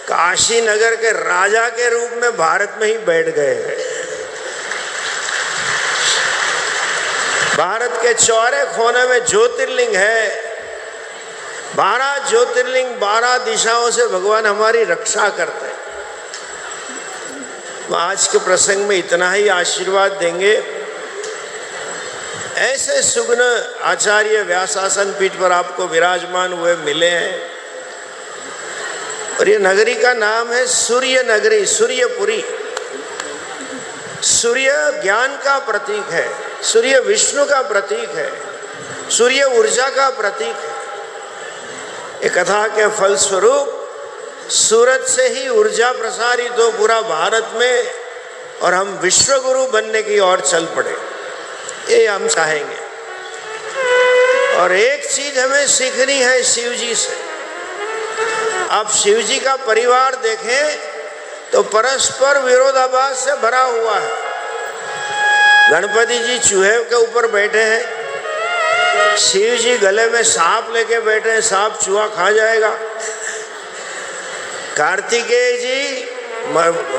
काशी नगर के राजा के रूप में भारत में ही बैठ गए हैं। भारत के चौरे कोने में ज्योतिर्लिंग है, 12 ज्योतिर्लिंग, 12 दिशाओं से भगवान हमारी रक्षा करते हैं। आज के प्रसंग में इतना ही आशीर्वाद देंगे। ऐसे सुगुण आचार्य व्यासासन पीठ पर आपको विराजमान हुए मिले हैं। और ये नगरी का नाम है सूर्य नगरी, सूर्यपुरी। सूर्य ज्ञान का प्रतीक है, सूर्य विष्णु का प्रतीक है, सूर्य ऊर्जा का प्रतीक है। एक कथा के फलस्वरूप सूरत से ही ऊर्जा प्रसारित हो पूरा भारत में, और हम विश्व गुरु बनने की ओर चल पड़े, ये हम चाहेंगे। और एक चीज हमें सीखनी है शिव जी से। आप शिव जी का परिवार देखें तो परस्पर विरोधाभास से भरा हुआ है। गणपति जी चूहे के ऊपर बैठे हैं, शिव जी गले में सांप लेके बैठे हैं, सांप चूहा खा जाएगा। कार्तिकेय जी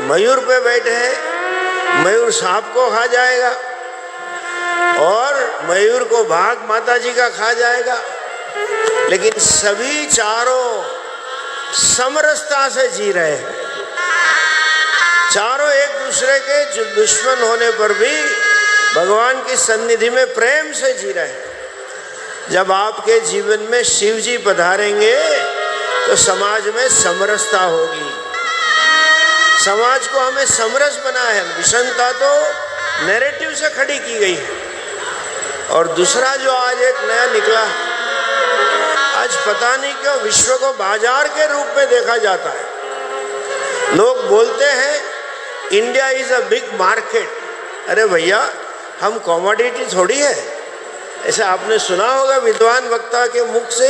मयूर पे बैठे हैं, मयूर सांप को खा जाएगा, और मयूर को बाघ माता जी का खा जाएगा। लेकिन सभी चारों समरसता से जी रहे हैं। चारों एक दूसरे के दुश्मन होने पर भी भगवान की सन्निधि में प्रेम से जी रहे हैं। जब आपके जीवन में शिव जी पधारेंगे तो समाज में समरसता होगी। समाज को हमें समरस बना है, विषमता तो नैरेटिव से खड़ी की गई है। और दूसरा जो आज एक नया निकला, आज पता नहीं क्यों विश्व को बाजार के रूप में देखा जाता है। लोग बोलते हैं India is a big market. अरे भैया, हम कॉमोडिटी थोड़ी है। ऐसे आपने सुना होगा विद्वान वक्ता के मुख से,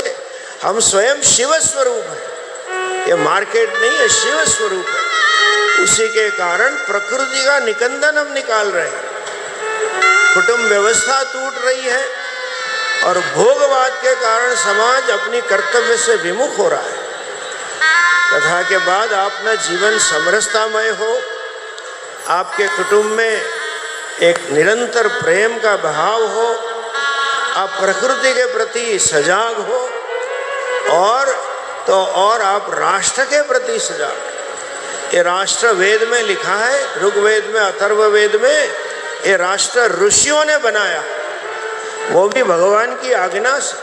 हम स्वयं शिव स्वरूप है। ये मार्केट नहीं है, शिव स्वरूप है। उसी के कारण प्रकृति का निकंदन हम निकाल रहे हैं। कुटुंब व्यवस्था टूट रही है, और भोगवाद के कारण समाज अपनी कर्तव्य से विमुख हो रहा है। कथा के बाद अपना जीवन समरसतामय हो, आपके कुटुंब में एक निरंतर प्रेम का भाव हो, आप प्रकृति के प्रति सजाग हो, और आप राष्ट्र के प्रति सजाग। ये राष्ट्र वेद में लिखा है, ऋग्वेद में, अथर्ववेद में, ये राष्ट्र ऋषियों ने बनाया, वो भी भगवान की आज्ञा से।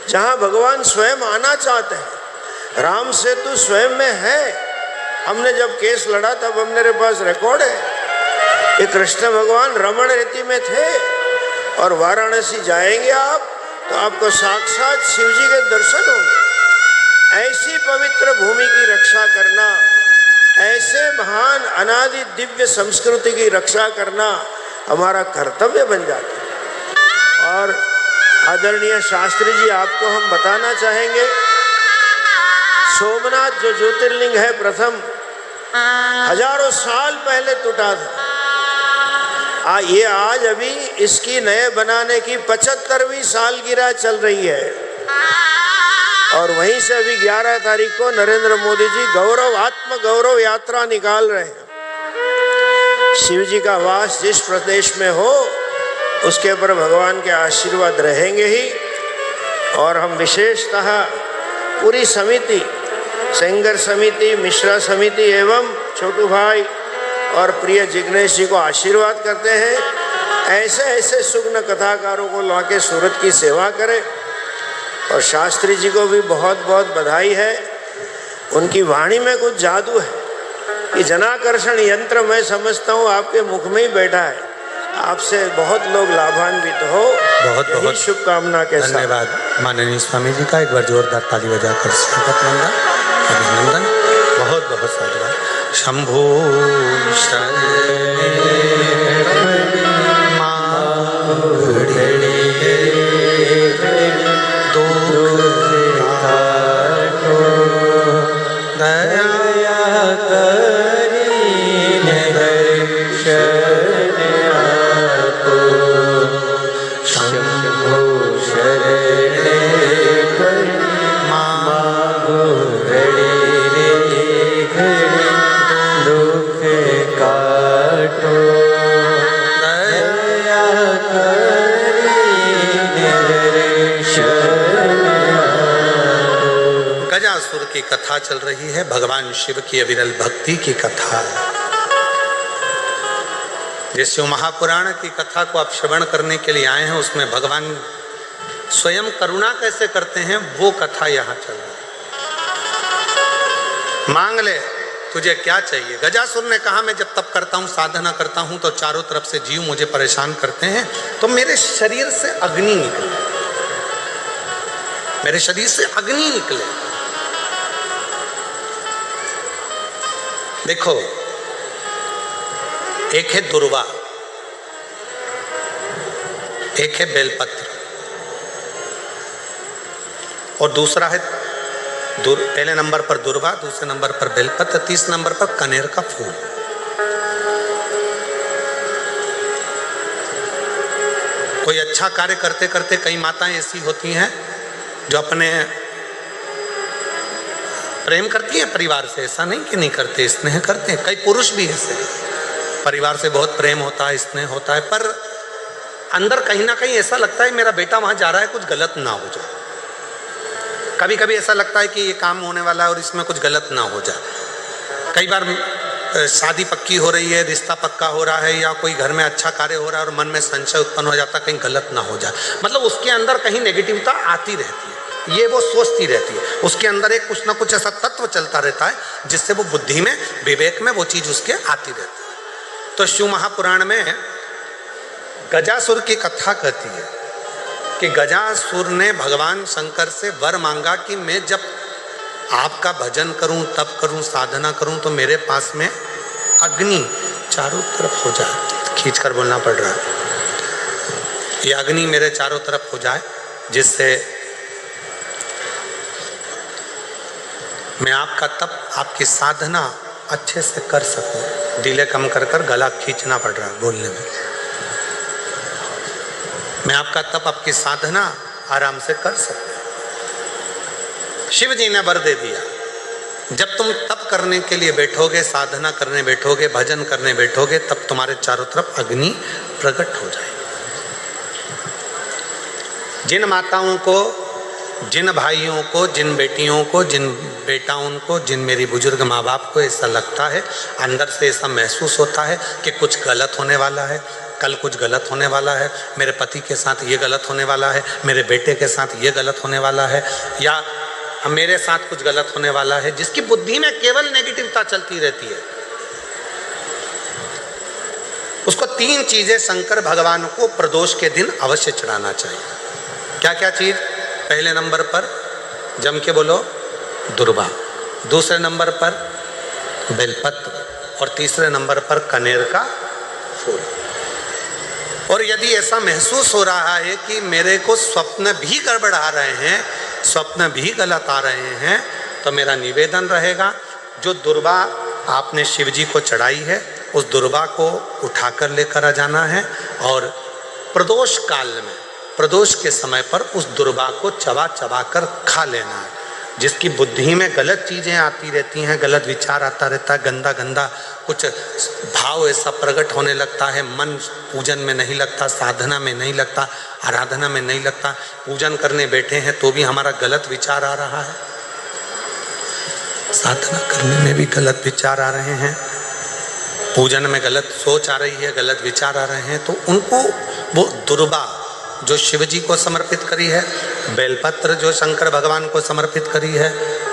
जहाँ भगवान स्वयं आना चाहते हैं। राम सेतु स्वयं में है। हमने जब केस लड़ा तब मेरे पास रिकॉर्ड है। ये कृष्ण भगवान रमण रीति में थे, और वाराणसी जाएंगे आप तो आपको साक्षात शिव जी के दर्शन होंगे। ऐसी पवित्र भूमि की रक्षा करना ऐसे महान अनादि दिव्य संस्कृति की रक्षा करना हमारा कर्तव्य बन जाता है। और आदरणीय शास्त्री जी, आपको हम बताना चाहेंगे, सोमनाथ जो ज्योतिर्लिंग है प्रथम, हजारों साल पहले टूटा था। ये आज अभी इसकी नए बनाने की 75वीं सालगिरह चल रही है। और वहीं से अभी 11 तारीख को नरेंद्र मोदी जी गौरव आत्म गौरव यात्रा निकाल रहे हैं। शिव जी का वास जिस प्रदेश में हो उसके ऊपर भगवान के आशीर्वाद रहेंगे ही। और हम विशेषतः पूरी समिति, सेंगर समिति, मिश्रा समिति एवं छोटू भाई और प्रिय जिग्नेश जी को आशीर्वाद करते हैं, ऐसे ऐसे सुग्न कथाकारों को ला के सूरत की सेवा करें। और शास्त्री जी को भी बहुत बहुत बधाई है। उनकी वाणी में कुछ जादू है कि जनाकर्षण यंत्र मैं समझता हूँ आपके मुख में ही बैठा है। आपसे बहुत लोग लाभान्वित हो, बहुत यही बहुत शुभकामना के साथ। धन्यवाद माननीय स्वामी जी का। एक बार जोरदार ताली बजाकर स्वागत अभिनंदन, बहुत बहुत साधुवाद। शंभो गजासुर की कथा चल रही है, भगवान शिव की अविरल भक्ति की कथा। जिस शिव महापुराण की कथा को आप श्रवण करने के लिए आए हैं, उसमें भगवान स्वयं करुणा कैसे करते हैं वो कथा यहाँ चल रही है। मांग ले तुझे क्या चाहिए। गजासुर ने कहा, मैं जब तप करता हूँ, साधना करता हूँ तो चारों तरफ से जीव मुझे परेशान करते हैं, तो मेरे शरीर से अग्नि निकले, मेरे शरीर से अग्नि निकले। देखो, एक है दुर्वा, एक है बेलपत्र और दूसरा है पहले नंबर पर दुर्वा, दूसरे नंबर पर बेलपत्र, तीसरे नंबर पर कनेर का फूल। कोई अच्छा कार्य करते करते कई माताएं ऐसी होती हैं जो अपने प्रेम करती हैं परिवार से, ऐसा नहीं कि नहीं करते, स्नेह करते हैं। कई पुरुष भी ऐसे, परिवार से बहुत प्रेम होता है, स्नेह होता है, पर अंदर कहीं ना कहीं ऐसा लगता है मेरा बेटा वहां जा रहा है, कुछ गलत ना हो जाए। कभी कभी ऐसा लगता है कि ये काम होने वाला है और इसमें कुछ गलत ना हो जाए। कई बार शादी पक्की हो रही है, रिश्ता पक्का हो रहा है, या कोई घर में अच्छा कार्य हो रहा है और मन में संशय उत्पन्न हो जाता है कहीं गलत ना हो जाए। मतलब उसके अंदर कहीं नेगेटिविटी आती रहती है, ये वो सोचती रहती है, उसके अंदर एक कुछ ना कुछ ऐसा तत्व चलता रहता है जिससे वो बुद्धि में, विवेक में वो चीज़ उसके आती रहती है। तो शिव महापुराण में गजासुर की कथा कहती है कि गजासुर ने भगवान शंकर से वर मांगा कि मैं जब आपका भजन करूं, तप करूं, साधना करूं तो मेरे पास में अग्नि चारों तरफ हो जाए। खींच कर बोलना पड़ रहा है। ये अग्नि मेरे चारों तरफ हो जाए जिससे मैं आपका तप, आपकी साधना अच्छे से कर सकूं। डिले कम कर कर गला खींचना पड़ रहा है बोलने में। मैं आपका तप, आपकी साधना आराम से कर सकता हूं। शिव जी ने वर दे दिया, जब तुम तप करने के लिए बैठोगे, साधना करने बैठोगे, भजन करने बैठोगे, तब तुम्हारे चारों तरफ अग्नि प्रकट हो जाएगी। जिन माताओं को, जिन भाइयों को, जिन बेटियों को, जिन बेटाओं को, जिन मेरी बुजुर्ग माँ बाप को ऐसा लगता है, अंदर से ऐसा महसूस होता है कि कुछ गलत होने वाला है, कल कुछ गलत होने वाला है, मेरे पति के साथ ये गलत होने वाला है, मेरे बेटे के साथ ये गलत होने वाला है, या मेरे साथ कुछ गलत होने वाला है, जिसकी बुद्धि में केवल नेगेटिविटी चलती रहती है, उसको 3 चीजें शंकर भगवान को प्रदोष के दिन अवश्य चढ़ाना चाहिए। क्या क्या चीज? पहले नंबर पर जम के बोलो दुर्वा, दूसरे नंबर पर बेलपत्र और तीसरे नंबर पर कनेर का फूल। और यदि ऐसा महसूस हो रहा है कि मेरे को स्वप्न भी गड़बड़ा रहे हैं, स्वप्न भी गलत आ रहे हैं, तो मेरा निवेदन रहेगा जो दुर्वा आपने शिव जी को चढ़ाई है उस दुर्वा को उठाकर लेकर आ जाना है और प्रदोष काल में, प्रदोष के समय पर उस दुर्वा को चबा चबा कर खा लेना है। जिसकी बुद्धि में गलत चीज़ें आती रहती हैं, गलत विचार आता रहता है, गंदा गंदा कुछ भाव ऐसा प्रकट होने लगता है, मन पूजन में नहीं लगता, साधना में नहीं लगता, आराधना में नहीं लगता, पूजन करने बैठे हैं तो भी हमारा गलत विचार आ रहा है, साधना करने में भी गलत विचार आ रहे हैं, पूजन में गलत सोच आ रही है, गलत विचार आ रहे हैं, तो उनको वो दुर्वा जो शिव जी को समर्पित करी है, बेलपत्र जो शंकर भगवान को समर्पित करी है,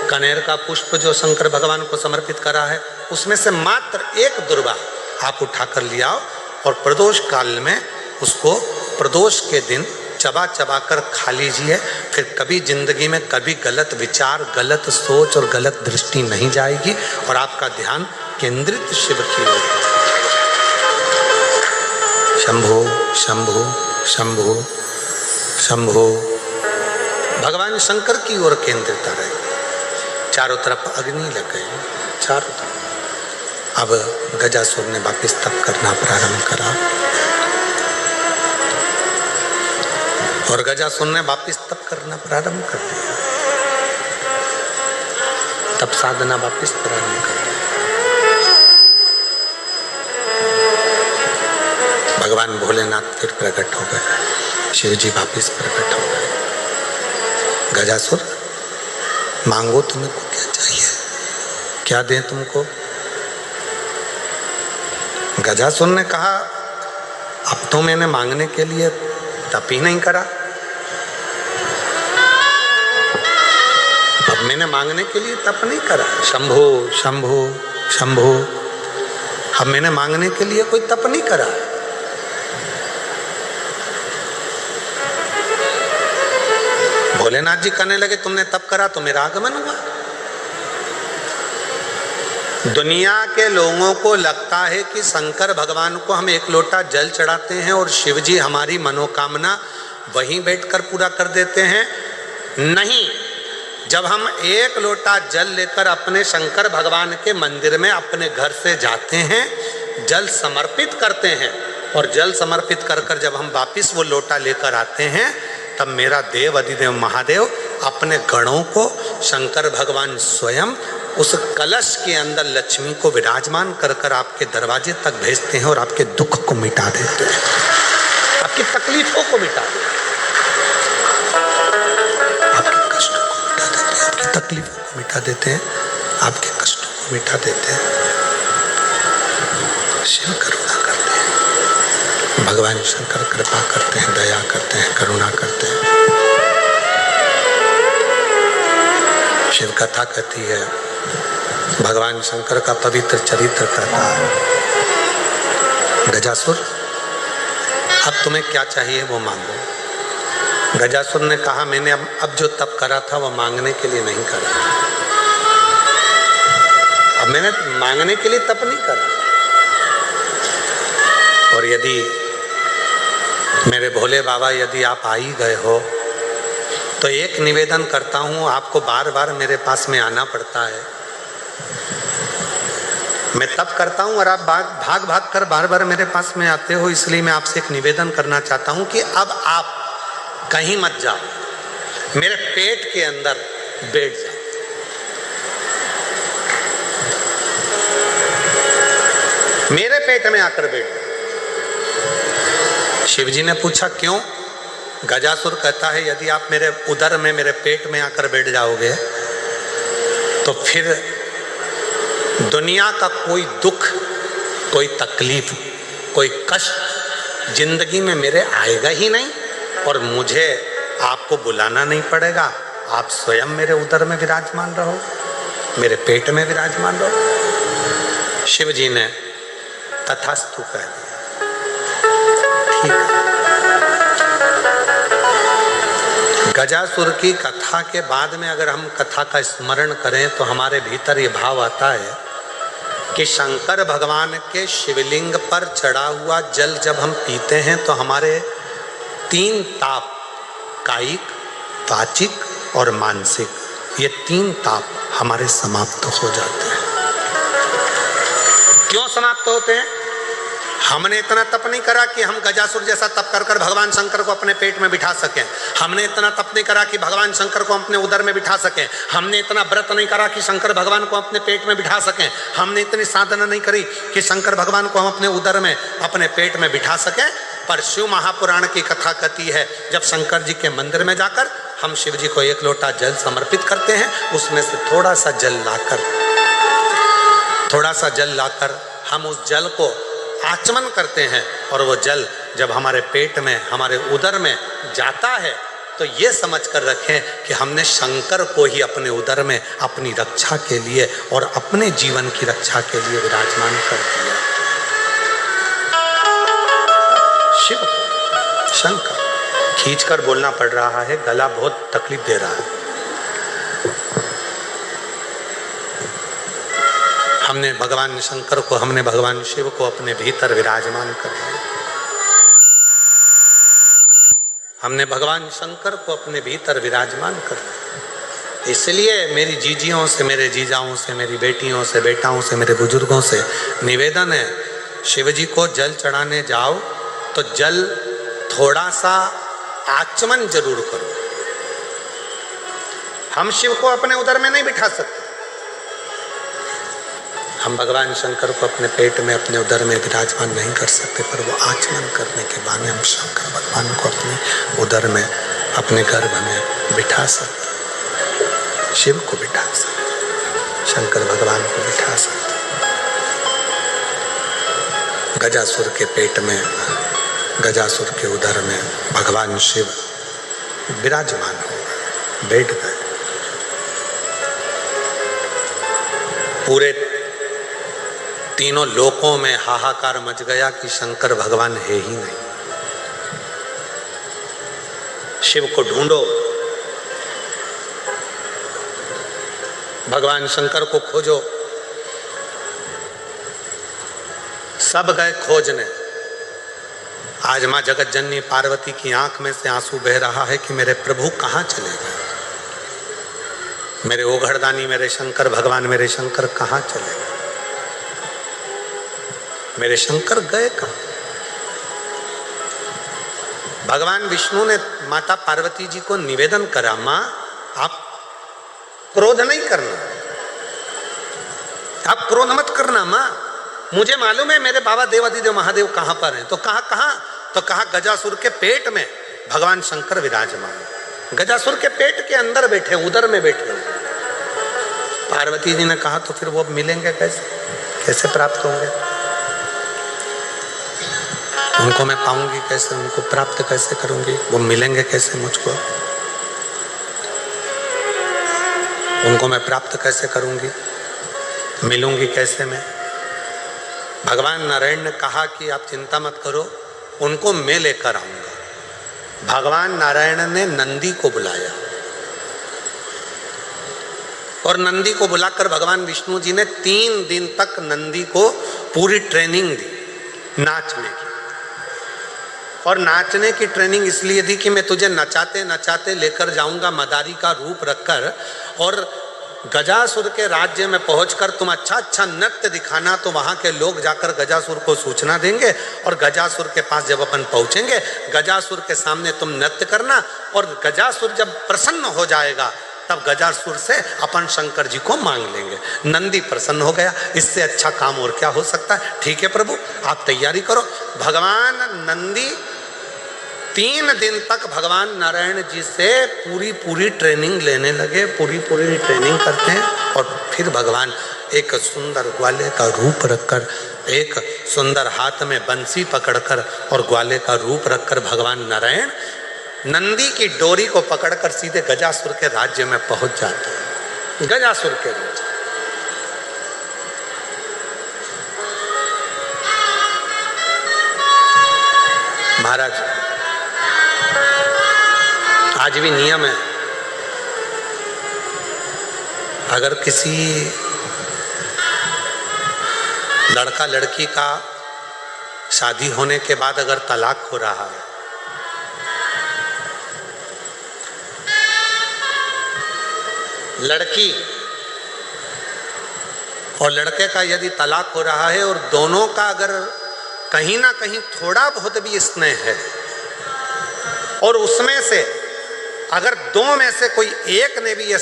कनेर का पुष्प जो शंकर भगवान को समर्पित करा है, उसमें से मात्र एक दुर्वा आप उठा कर ले आओ और प्रदोष काल में उसको प्रदोष के दिन चबा चबा कर खा लीजिए। फिर कभी जिंदगी में कभी गलत विचार, गलत सोच और गलत दृष्टि नहीं जाएगी और आपका ध्यान केंद्रित शिव की ओर। शंभो शंभो शंभो शंभो, भगवान शंकर की ओर केंद्रित रहे। चारों तरफ अग्नि लग गई, चारों तरफ। अब गजासुर ने वापिस तप करना प्रारंभ करा और गजासुर ने वापिस तप करना प्रारंभ कर दिया, तप साधना वापिस प्रारंभ कर दी। भगवान भोलेनाथ फिर प्रकट हो गए, शिव जी वापिस प्रकट हो गए। गजासुर, मांगो तुम्हें को क्या चाहिए, क्या दें तुमको? गजासुर ने कहा अब तो मैंने मांगने के लिए तप ही नहीं करा, अब मैंने मांगने के लिए तप नहीं करा। शंभो शंभो शंभो, अब मैंने मांगने के लिए कोई तप नहीं करा। भोलेनाथ जी कहने लगे तुमने तप करा तो मेरा आगमन हुआ। दुनिया के लोगों को लगता है कि शंकर भगवान को हम एक लोटा जल चढ़ाते हैं और शिव जी हमारी मनोकामना वहीं बैठकर पूरा कर देते हैं। नहीं, जब हम एक लोटा जल लेकर अपने शंकर भगवान के मंदिर में अपने घर से जाते हैं, जल समर्पित करते हैं और जल समर्पित कर कर जब हम वापिस वो लोटा लेकर आते हैं, तब मेरा देव अधिदेव महादेव अपने गणों को शंकर भगवान स्वयं उस कलश के अंदर लक्ष्मी को विराजमान कर कर आपके दरवाजे तक भेजते हैं और आपके दुख को मिटा देते हैं, आपकी तकलीफों को मिटा देते हैं, आपके कष्टों को मिटा देते हैं, आपकी तकलीफों को मिटा देते हैं, आपके कष्टों को मिटा देते हैं। शिव करुणा करते हैं, भगवान शंकर कृपा करते हैं, दया करते हैं, करुणा करते हैं। शिव कथा कहती है भगवान शंकर का पवित्र चरित्र कहता है, गजासुर अब तुम्हें क्या चाहिए वो मांगो। गजासुर ने कहा मैंने अब जो तप करा था वो मांगने के लिए नहीं करा, अब मैंने मांगने के लिए तप नहीं करा। और यदि मेरे भोले बाबा यदि आप आ ही गए हो तो एक निवेदन करता हूँ, आपको बार बार मेरे पास में आना पड़ता है, मैं तप करता हूँ और आप भाग भाग कर बार बार मेरे पास में आते हो, इसलिए मैं आपसे एक निवेदन करना चाहता हूँ कि अब आप कहीं मत जाओ, मेरे पेट के अंदर बैठ जाओ। मेरे पेट में आकर बैठ जाओ। शिव जी ने पूछा क्यों? गजासुर कहता है यदि आप मेरे उदर में, मेरे पेट में आकर बैठ जाओगे तो फिर दुनिया का कोई दुख, कोई तकलीफ, कोई कष्ट जिंदगी में मेरे आएगा ही नहीं और मुझे आपको बुलाना नहीं पड़ेगा, आप स्वयं मेरे उदर में विराजमान रहो, मेरे पेट में विराजमान रहो। शिव जी ने तथास्तु कह दिया, ठीक है। गजासुर की कथा के बाद में अगर हम कथा का स्मरण करें तो हमारे भीतर ये भाव आता है कि शंकर भगवान के शिवलिंग पर चढ़ा हुआ जल जब हम पीते हैं तो हमारे 3 ताप, कायिक, वाचिक और मानसिक, ये 3 ताप हमारे समाप्त हो जाते हैं। क्यों समाप्त होते हैं? हमने इतना तप नहीं करा कि हम गजासुर जैसा तप कर कर भगवान शंकर को अपने पेट में बिठा सकें। हमने इतना तप नहीं करा कि भगवान शंकर को अपने उदर में बिठा सकें। हमने इतना व्रत नहीं करा कि शंकर भगवान को अपने पेट में बिठा सकें। हमने इतनी साधना नहीं करी कि शंकर भगवान को हम अपने उदर में, अपने पेट में बिठा सकें। पर शिव महापुराण की कथा कहती है, जब शंकर जी के मंदिर में जाकर हम शिव जी को 1 लोटा जल समर्पित करते हैं, उसमें से थोड़ा सा जल लाकर हम उस जल को आचमन करते हैं और वो जल जब हमारे पेट में, हमारे उदर में जाता है तो ये समझ कर रखें कि हमने शंकर को ही अपने उदर में अपनी रक्षा के लिए और अपने जीवन की रक्षा के लिए विराजमान कर दिया। शिव, शंकर, खींचकर बोलना पड़ रहा है, गला बहुत तकलीफ दे रहा है। हमने भगवान शंकर को, हमने भगवान शिव को अपने भीतर विराजमान कर दिया। हमने भगवान शंकर को अपने भीतर विराजमान कर दिया। इसलिए मेरी जीजियों से, मेरे जीजाओं से, मेरी बेटियों से, बेटाओं से, मेरे बुजुर्गों से निवेदन है, शिव जी को जल चढ़ाने जाओ तो जल थोड़ा सा आचमन जरूर करो। हम शिव को अपने उदर में नहीं बिठा सकते। हम भगवान शंकर को अपने पेट में, अपने उदर में विराजमान नहीं कर सकते, पर वो आचमन करने के बाद हम शंकर भगवान को अपने उदर में, अपने गर्भ में बिठा सकते। शिव को बिठा सकते, शंकर भगवान को बिठा सकते। गजासुर के पेट में, गजासुर के उदर में भगवान शिव विराजमान हो गए, बैठ गए। पूरे तीनों लोकों में हाहाकार मच गया कि शंकर भगवान है ही नहीं। शिव को ढूंढो, भगवान शंकर को खोजो। सब गए खोजने। आज मां जगत जननी पार्वती की आंख में से आंसू बह रहा है कि मेरे प्रभु कहाँ चले गए, मेरे ओघड़दानी, मेरे शंकर भगवान, मेरे शंकर कहाँ चले गए, मेरे शंकर गए कहाँ। भगवान विष्णु ने माता पार्वती जी को निवेदन करा, मां आप क्रोध नहीं करना, आप क्रोध मत करना मां, मुझे मालूम है मेरे बाबा देवाधिदेव महादेव कहाँ पर हैं। तो कहाँ? तो कहा गजासुर के पेट में भगवान शंकर विराजमान। गजासुर के पेट के अंदर बैठे, उदर में बैठे। पार्वती जी ने कहा तो फिर वो मिलेंगे कैसे प्राप्त होंगे, उनको मैं पाऊंगी कैसे, उनको प्राप्त कैसे करूंगी, वो मिलेंगे कैसे मुझको, उनको मैं प्राप्त कैसे करूंगी, मिलूंगी कैसे मैं। भगवान नारायण ने कहा कि आप चिंता मत करो, उनको मैं लेकर आऊंगा। भगवान नारायण ने नंदी को बुलाया और नंदी को बुलाकर भगवान विष्णु जी ने 3 दिन तक नंदी को पूरी ट्रेनिंग दी नाचने की। और नाचने की ट्रेनिंग इसलिए दी कि मैं तुझे नचाते नचाते लेकर जाऊंगा मदारी का रूप रखकर, और गजासुर के राज्य में पहुंचकर तुम अच्छा अच्छा नृत्य दिखाना, तो वहां के लोग जाकर गजासुर को सूचना देंगे और गजासुर के पास जब अपन पहुंचेंगे, गजासुर के सामने तुम नृत्य करना, और गजासुर जब प्रसन्न हो जाएगा तब गजासुर से अपन शंकर जी को मांग लेंगे। नंदी प्रसन्न हो गया, इससे अच्छा काम और क्या हो सकता है। ठीक है प्रभु, आप तैयारी करो। भगवान नंदी 3 दिन तक भगवान नारायण जी से पूरी ट्रेनिंग लेने लगे, पूरी ट्रेनिंग करते हैं। और फिर भगवान एक सुंदर ग्वाले का रूप रखकर, एक सुंदर हाथ में बंसी पकड़कर और ग्वाले का रूप रखकर भगवान नारायण नंदी की डोरी को पकड़कर सीधे गजासुर के राज्य में पहुंच जाते हैं। गजासुर के राज्य, महाराज आज भी नियम है, अगर किसी लड़का लड़की का शादी होने के बाद अगर तलाक हो रहा है, लड़की और लड़के का यदि तलाक हो रहा है और दोनों का अगर कहीं ना कहीं थोड़ा बहुत भी स्नेह है और उसमें से अगर दो में से कोई एक ने भी ये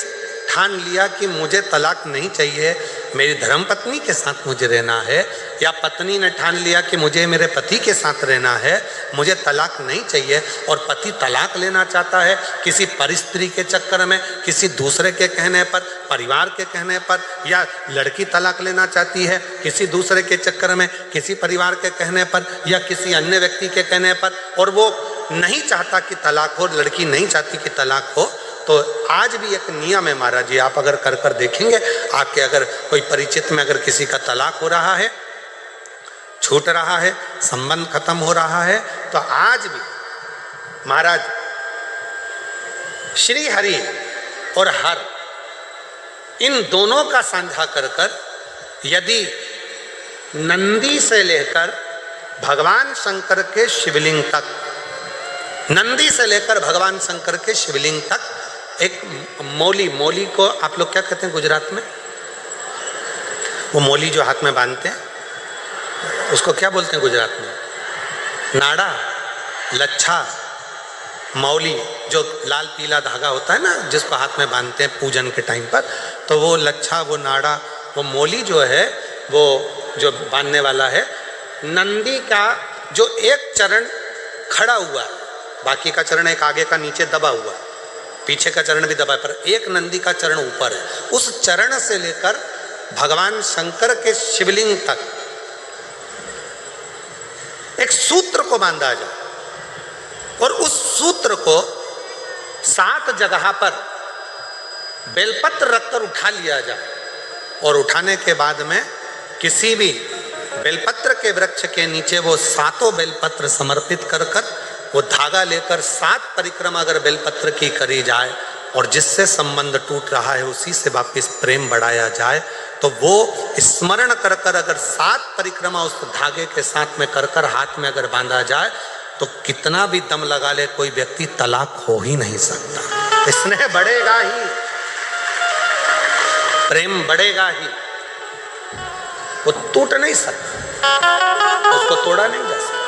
ठान लिया कि मुझे तलाक नहीं चाहिए, मेरी धर्मपत्नी के साथ मुझे रहना है, या पत्नी ने ठान लिया कि मुझे मेरे पति के साथ रहना है, मुझे तलाक नहीं चाहिए, और पति तलाक लेना चाहता है किसी परिस्त्री के चक्कर में, किसी दूसरे के कहने पर, परिवार के कहने पर, या लड़की तलाक लेना चाहती है किसी दूसरे के चक्कर में, किसी परिवार के कहने पर या किसी अन्य व्यक्ति के कहने पर, और वो नहीं चाहता कि तलाक हो, लड़की नहीं चाहती कि तलाक हो, तो आज भी एक नियम है महाराज जी, आप अगर कर कर देखेंगे, आपके अगर कोई परिचित में अगर किसी का तलाक हो रहा है, छूट रहा है, संबंध खत्म हो रहा है, तो आज भी महाराज श्री हरि और हर इन दोनों का साझा कर कर यदि नंदी से लेकर भगवान शंकर के शिवलिंग तक, नंदी से लेकर भगवान शंकर के शिवलिंग तक एक मौली, मौली को आप लोग क्या कहते हैं गुजरात में? वो मौली जो हाथ में बांधते हैं उसको क्या बोलते हैं गुजरात में? नाड़ा, लच्छा, मौली, जो लाल पीला धागा होता है ना जिसको हाथ में बांधते हैं पूजन के टाइम पर, तो वो लच्छा, वो नाड़ा, वो मौली जो है वो जो बांधने वाला है, नंदी का जो एक चरण खड़ा हुआ है, बाकी का चरण एक आगे का नीचे दबा हुआ है, पीछे का चरण भी दबा है, पर एक नंदी का चरण ऊपर है, उस चरण से लेकर भगवान शंकर के शिवलिंग तक एक सूत्र को बांधा जाए और उस सूत्र को 7 जगह पर बेलपत्र रखकर उठा लिया जाए, और उठाने के बाद में किसी भी बेलपत्र के वृक्ष के नीचे वो 7 बेलपत्र समर्पित कर कर वो धागा लेकर 7 परिक्रमा अगर बेलपत्र की करी जाए और जिससे संबंध टूट रहा है उसी से वापिस प्रेम बढ़ाया जाए, तो वो स्मरण कर कर अगर 7 परिक्रमा उस धागे के साथ में कर कर हाथ में अगर बांधा जाए, तो कितना भी दम लगा ले कोई व्यक्ति तलाक हो ही नहीं सकता। स्नेह बढ़ेगा ही, प्रेम बढ़ेगा ही, वो टूट नहीं सकता, उसको तोड़ा नहीं जा सकता।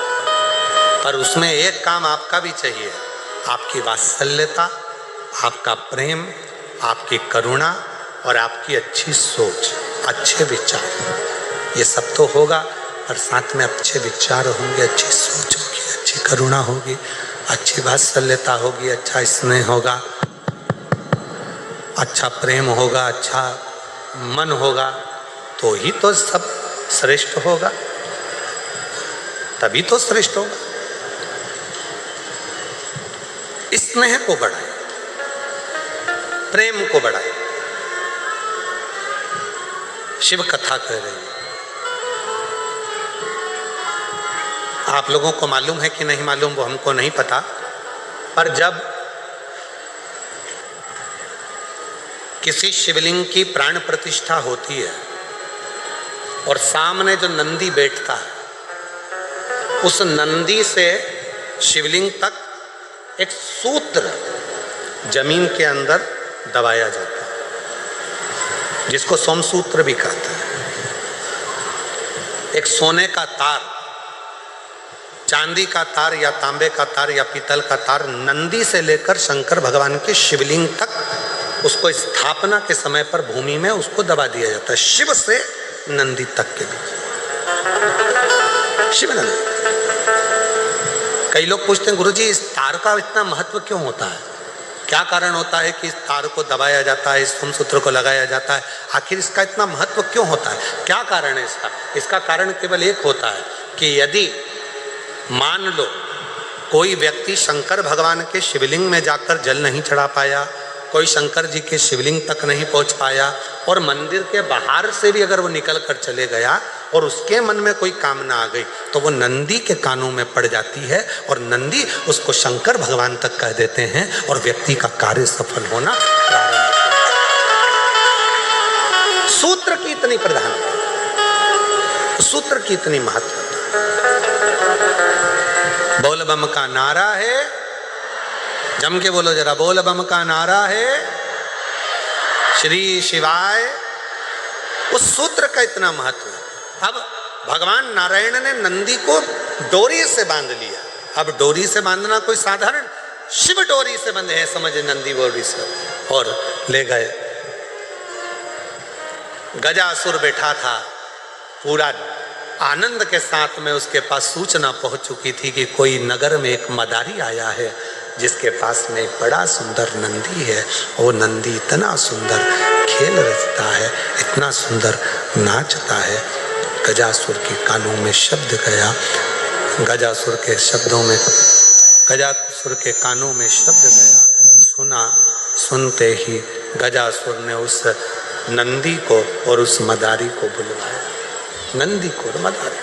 पर उसमें एक काम आपका भी चाहिए, आपकी वात्सल्यता, आपका प्रेम, आपकी करुणा और आपकी अच्छी सोच, अच्छे विचार, ये सब तो होगा, पर साथ में अच्छे विचार होंगे, अच्छी सोच होगी, अच्छी करुणा होगी, अच्छी वात्सल्यता होगी, अच्छा स्नेह होगा, अच्छा प्रेम होगा, अच्छा मन होगा, तो ही तो सब श्रेष्ठ होगा, तभी तो श्रेष्ठ होगा। स्नेह को बढ़ाए, प्रेम को बढ़ाए। शिव कथा कह रही है, आप लोगों को मालूम है कि नहीं मालूम वो हमको नहीं पता, पर जब किसी शिवलिंग की प्राण प्रतिष्ठा होती है और सामने जो नंदी बैठता है, उस नंदी से शिवलिंग तक एक सूत्र जमीन के अंदर दबाया जाता है, जिसको सोमसूत्र भी कहते हैं। एक सोने का तार, चांदी का तार या तांबे का तार या पीतल का तार नंदी से लेकर शंकर भगवान के शिवलिंग तक उसको स्थापना के समय पर भूमि में उसको दबा दिया जाता है, शिव से नंदी तक के बीच, शिव नंदी। कई लोग पूछते हैं गुरुजी इस तार का इतना महत्व क्यों होता है, क्या कारण होता है कि इस तार को दबाया जाता है, इस सोमसूत्र को लगाया जाता है, आखिर इसका इतना महत्व क्यों होता है, क्या कारण है इसका? इसका कारण केवल एक होता है कि यदि मान लो कोई व्यक्ति शंकर भगवान के शिवलिंग में जाकर जल नहीं चढ़ा पाया, कोई शंकर जी के शिवलिंग तक नहीं पहुंच पाया, और मंदिर के बाहर से भी अगर वो निकल कर चले गया और उसके मन में कोई कामना आ गई, तो वो नंदी के कानों में पड़ जाती है और नंदी उसको शंकर भगवान तक कह देते हैं और व्यक्ति का कार्य सफल होना प्रारंभ होता है। सूत्र की इतनी प्रधानता, सूत्र सूत्र की इतनी महत्वता। बोल बम का नारा है, जम के बोलो जरा, बोल बम का नारा है श्री शिवाय। उस सूत्र का इतना महत्व है। अब भगवान नारायण ने नंदी को डोरी से बांध लिया। अब डोरी से बांधना कोई साधारण, शिव डोरी से बंधे हैं, समझे, नंदी डोरी से, और ले गए। गजासुर बैठा था, पूरा आनंद के साथ में उसके पास सूचना पहुंच चुकी थी कि कोई नगर में एक मदारी आया है जिसके पास में एक बड़ा सुंदर नंदी है। वो नंदी इतना सुंदर खेल रचता है, इतना सुंदर नाचता है। गजासुर के कानों में शब्द गया, गजासुर के शब्दों में, गजासुर के कानों में शब्द गया, सुना। सुनते ही गजासुर ने उस नंदी को और उस मदारी को बुलवाया, नंदी को और मदारी।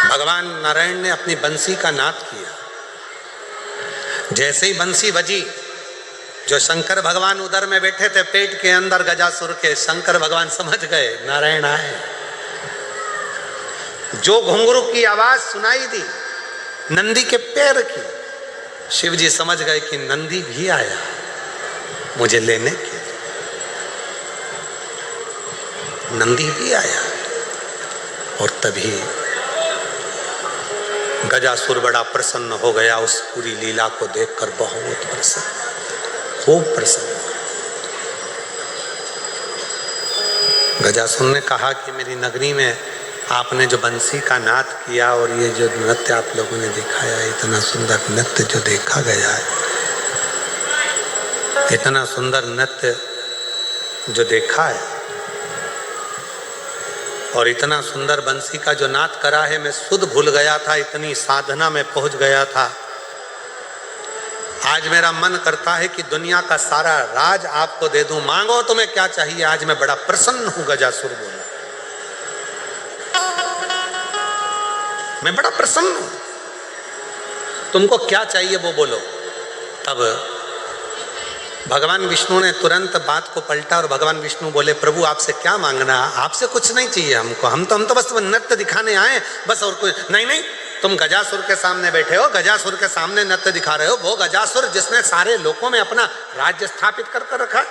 भगवान नारायण ने अपनी बंसी का नाद किया। जैसे ही बंसी बजी, जो शंकर भगवान उधर में बैठे थे पेट के अंदर गजासुर के, शंकर भगवान समझ गए नारायण आए। जो घुंघरू की आवाज सुनाई दी नंदी के पैर की, शिव जी समझ गए कि नंदी भी आया मुझे लेने के। नंदी भी आया। और तभी गजासुर बड़ा प्रसन्न हो गया, उस पूरी लीला को देखकर बहुत प्रसन्न, खूब प्रसन्न। गजासुर ने कहा कि मेरी नगरी में आपने जो बंसी का नाद किया और ये जो नृत्य आप लोगों ने दिखाया, इतना सुंदर नृत्य जो देखा गया है, इतना सुंदर नृत्य जो देखा है और इतना सुंदर बंसी का जो नाद करा है, मैं सुध भूल गया था, इतनी साधना में पहुंच गया था। आज मेरा मन करता है कि दुनिया का सारा राज आपको दे दूं, मांगो तुम्हें क्या चाहिए। आज मैं बड़ा प्रसन्न हूं, गजासुर बोला, मैं बड़ा प्रसन्न हूं, तुमको क्या चाहिए वो बोलो। तब भगवान विष्णु ने तुरंत बात को पलटा और भगवान विष्णु बोले, प्रभु आपसे क्या मांगना, आपसे कुछ नहीं चाहिए हमको, हम तो बस नृत्य दिखाने आए बस, और कुछ नहीं। तुम गजासुर के सामने बैठे हो, गजासुर के सामने नृत्य दिखा रहे हो, वो गजासुर जिसने सारे लोकों में अपना राज्य स्थापित कर रखा।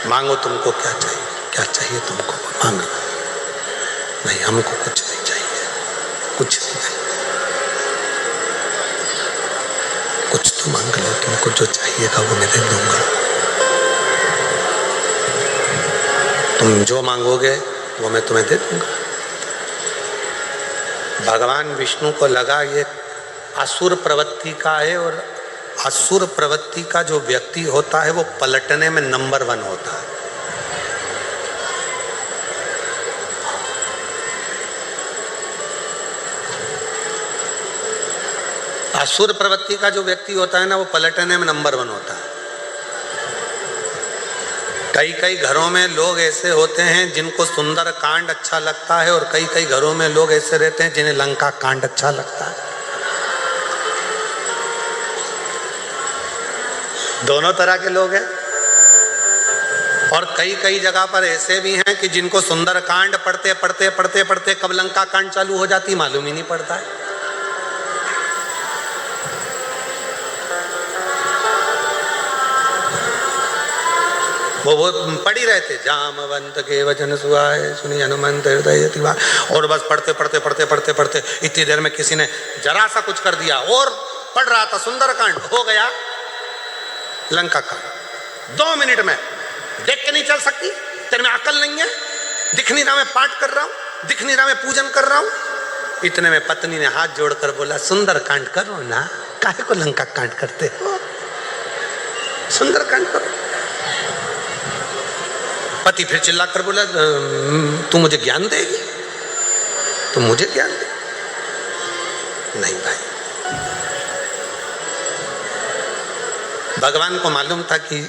मांगो तुमको क्या चाहिए, क्या चाहिए तुमको मांगो। नहीं, हमको कुछ नहीं चाहिए, कुछ नहीं चाहिए, कुछ तो मांग लो, तुमको जो चाहिएगा वो मैं दे दूंगा। तुम जो मांगोगे वो मैं तुम्हें दे दूंगा। भगवान विष्णु को लगा ये असुर प्रवृत्ति का है, और असुर प्रवृत्ति का जो व्यक्ति होता है वो पलटने में नंबर 1 होता है। असुर प्रवृत्ति का जो व्यक्ति होता है ना, वो पलटने में नंबर 1 होता है। कई कई घरों में लोग ऐसे होते हैं जिनको सुंदर कांड अच्छा लगता है, और कई कई घरों में लोग ऐसे रहते हैं जिन्हें लंका कांड अच्छा लगता है। दोनों तरह के लोग हैं। और कई कई जगह पर ऐसे भी हैं कि जिनको सुंदर कांड पढ़ते पढ़ते पढ़ते पढ़ते कब लंका कांड चालू हो जाती मालूम ही नहीं पड़ता है। वो पढ़ी रहते, जामवंत के वचन सुहाए सुनी हनुमंत हृदय तिवा, और बस पढ़ते पढ़ते पढ़ते पढ़ते पढ़ते इतनी देर में किसी ने जरा सा कुछ कर दिया, और पढ़ रहा था सुंदर कांड, हो गया लंका कांड। 2 मिनट में देख के नहीं चल सकती, तेरे में अकल नहीं है, दिख नहीं रहा मैं पाठ कर रहा हूँ, दिख नहीं रहा मैं पूजन कर रहा हूँ। इतने में पत्नी ने हाथ जोड़कर बोला, सुंदर कांड करो ना, काहे को लंका कांड करते हो, सुंदर कांड करो। पति फिर चिल्लाकर बोला, तू मुझे ज्ञान देगी, तू मुझे ज्ञान दे। नहीं भाई, भगवान को मालूम था कि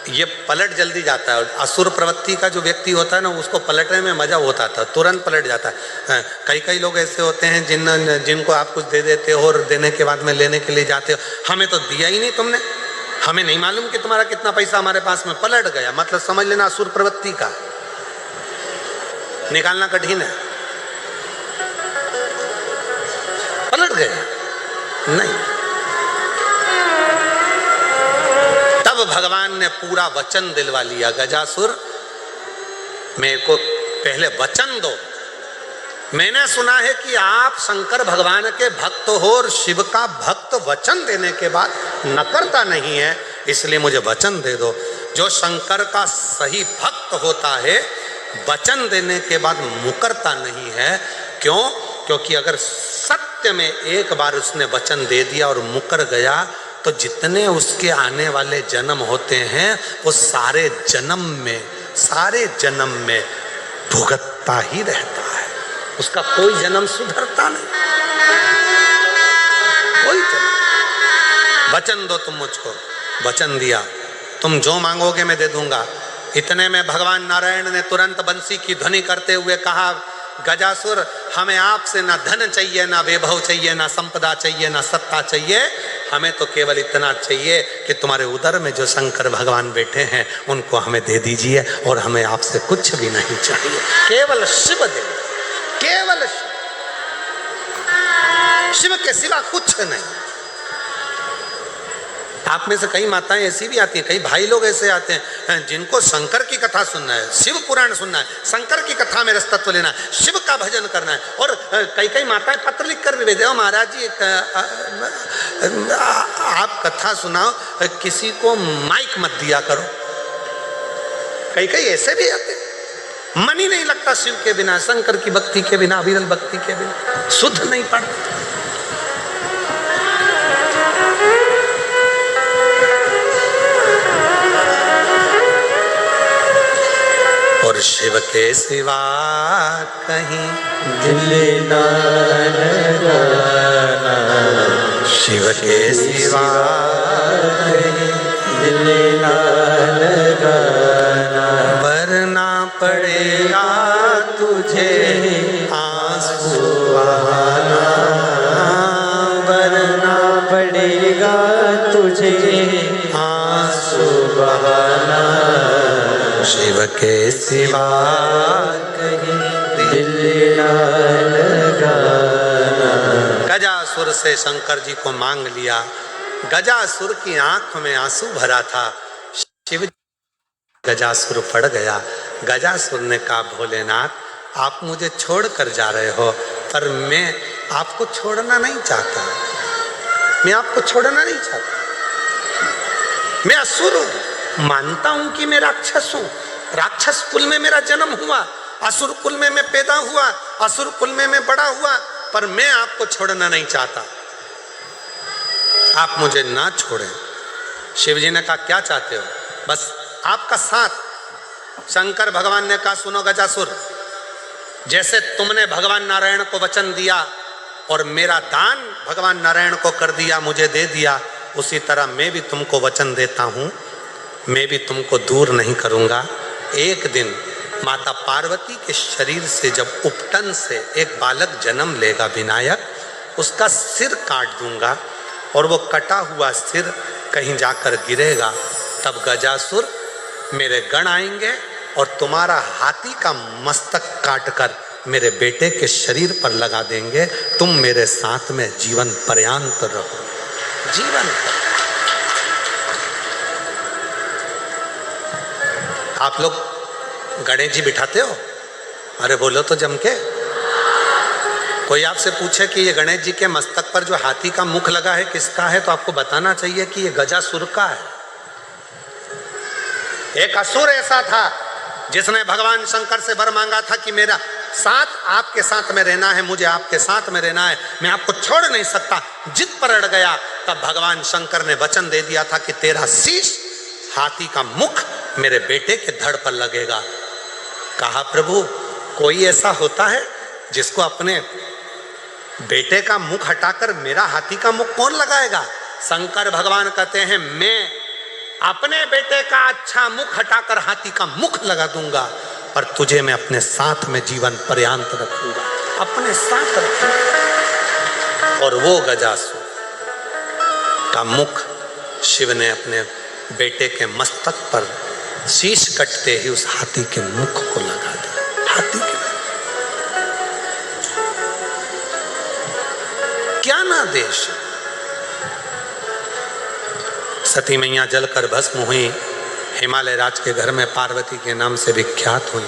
ये पलट जल्दी जाता है। और असुर प्रवृत्ति का जो व्यक्ति होता है ना, उसको पलटने में मजा होता था, तुरंत पलट जाता है। कई लोग ऐसे होते हैं जिनको आप कुछ दे देते हो और देने के बाद में लेने के लिए जाते हो, हमें तो दिया ही नहीं तुमने, हमें नहीं मालूम कि तुम्हारा कितना पैसा हमारे पास में, पलट गया। मतलब समझ लेना असुर प्रवृत्ति का निकालना कठिन है, पलट गया नहीं। तब भगवान ने पूरा वचन दिलवा लिया, गजासुर मेरे को पहले वचन दो। मैंने सुना है कि आप शंकर भगवान के भक्त हो और शिव का भक्त वचन देने के बाद नकरता नहीं है, इसलिए मुझे वचन दे दो। जो शंकर का सही भक्त होता है वचन देने के बाद मुकरता नहीं है। क्यों? क्योंकि अगर सत्य में एक बार उसने वचन दे दिया और मुकर गया तो जितने उसके आने वाले जन्म होते हैं वो सारे जन्म में भुगतता ही रहता है, उसका कोई जन्म सुधरता नहीं, कोई जन्म। वचन दो तुम मुझको, वचन दिया, तुम जो मांगोगे मैं दे दूंगा। इतने में भगवान नारायण ने तुरंत बंसी की ध्वनि करते हुए कहा, गजासुर हमें आपसे ना धन चाहिए, ना वैभव चाहिए, ना संपदा चाहिए, ना सत्ता चाहिए, हमें तो केवल इतना चाहिए कि तुम्हारे उदर में जो शंकर भगवान बैठे हैं उनको हमें दे दीजिए, और हमें आपसे कुछ भी नहीं चाहिए, केवल शिव दे, केवल शिव के सिवा कुछ नहीं। आप में से कई माताएं ऐसी भी आती हैं, कई भाई लोग ऐसे आते हैं जिनको शंकर की कथा सुनना है, शिव पुराण सुनना है, शंकर की कथा में रसतत्व लेना है, शिव का भजन करना है। और कई माताएं पत्र लिख कर भी भेजे, महाराज जी आप कथा सुनाओ, किसी को माइक मत दिया करो। कई ऐसे भी आते हैं, मन ही नहीं लगता शिव के बिना, शंकर की भक्ति के बिना, अविरल भक्ति के बिना शुद्ध नहीं पड़ता। और शिव के सिवा कहीं दिल ना लगाना, शिव के सिवा कहीं दिल ना लगाना, वरना पड़ेगा तुझे आंसू बहाना, वरना पड़ेगा तुझे आंसू बहाना, शिव के सिवा कहीं दिल ना लगाना। गजासुर से शंकर जी को मांग लिया। गजासुर की आंख में आंसू भरा था। शिव गजासुर पड़ गया। गजासुर ने कहा, भोलेनाथ आप मुझे छोड़ कर जा रहे हो, पर मैं आपको छोड़ना नहीं चाहता, मैं आपको छोड़ना नहीं चाहता। मैं असुर हूं, मानता हूं कि मैं राक्षस हूं, राक्षस कुल में मेरा जन्म हुआ, असुर कुल में मैं पैदा हुआ, असुर कुल में मैं बड़ा हुआ, पर मैं आपको छोड़ना नहीं चाहता, आप मुझे ना छोड़ें। शिव जी ने कहा, क्या चाहते हो? बस आपका साथ। शंकर भगवान ने कहा, सुनो गजासुर, जैसे तुमने भगवान नारायण को वचन दिया और मेरा दान भगवान नारायण को कर दिया, मुझे दे दिया, उसी तरह मैं भी तुमको वचन देता हूं, मैं भी तुमको दूर नहीं करूंगा। एक दिन माता पार्वती के शरीर से जब उपटन से एक बालक जन्म लेगा विनायक, उसका सिर काट दूंगा और वो कटा हुआ सिर कहीं जाकर गिरेगा, तब गजासुर मेरे गण आएंगे और तुम्हारा हाथी का मस्तक काटकर मेरे बेटे के शरीर पर लगा देंगे, तुम मेरे साथ में जीवन पर्यंत रहो, जीवन। आप लोग गणेश जी बिठाते हो? अरे बोलो तो जम के। कोई आपसे पूछे कि ये गणेश जी के मस्तक पर जो हाथी का मुख लगा है किसका है, तो आपको बताना चाहिए कि ये गजासुर का है। एक असुर ऐसा था जिसने भगवान शंकर से वर मांगा था कि मेरा साथ आपके साथ में रहना है, मुझे आपके साथ में रहना है, मैं आपको छोड़ नहीं सकता। जिद पर अड़ गया, तब भगवान शंकर ने वचन दे दिया था कि तेरा शीश, हाथी का मुख मेरे बेटे के धड़ पर लगेगा। कहा, प्रभु कोई ऐसा होता है जिसको अपने बेटे का मुख हटाकर मेरा हाथी का मुख कौन लगाएगा? शंकर भगवान कहते हैं, मैं अपने बेटे का अच्छा मुख हटाकर हाथी का मुख लगा दूंगा, पर तुझे मैं अपने साथ में जीवन पर्यंत रखूंगा, अपने साथ रखूंगा। और वो गजासुर का मुख शिव ने अपने बेटे के मस्तक पर शीश कटते ही उस हाथी के मुख को लगा दिया। हाथी के क्या ना देश। सती मैया जलकर भस्म हुई, हिमालय राज के घर में पार्वती के नाम से विख्यात हुई।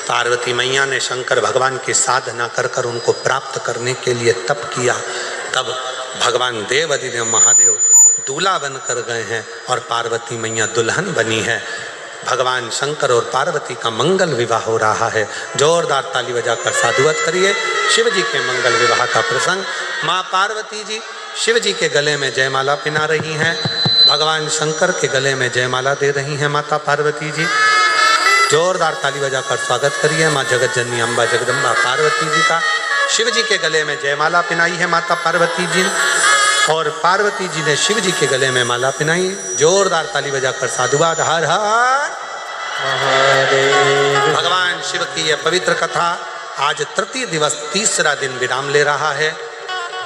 पार्वती मैया ने शंकर भगवान की साधना कर कर उनको प्राप्त करने के लिए तप किया। तब भगवान देव अधिदेव महादेव दूल्हा बनकर गए हैं और पार्वती मैया दुल्हन बनी है। भगवान शंकर और पार्वती का मंगल विवाह हो रहा है। जोरदार ताली बजाकर साधुवाद करिए शिव जी के मंगल विवाह का प्रसंग। माँ पार्वती जी शिव जी के गले में जयमाला पहना रही हैं, भगवान शंकर के गले में जयमाला दे रही हैं माता पार्वती जी। जोरदार ताली बजाकर स्वागत करिए माँ जगत जननी अम्बा जगदम्बा पार्वती जी का। शिव जी के गले में जयमाला पहनाई है माता पार्वती जी, और पार्वती जी ने शिव जी के गले में माला पहनाई। जोरदार ताली बजाकर साधुवाद। हर हर महादेव। भगवान शिव की यह पवित्र कथा आज तृतीय दिवस तीसरा दिन विराम ले रहा है।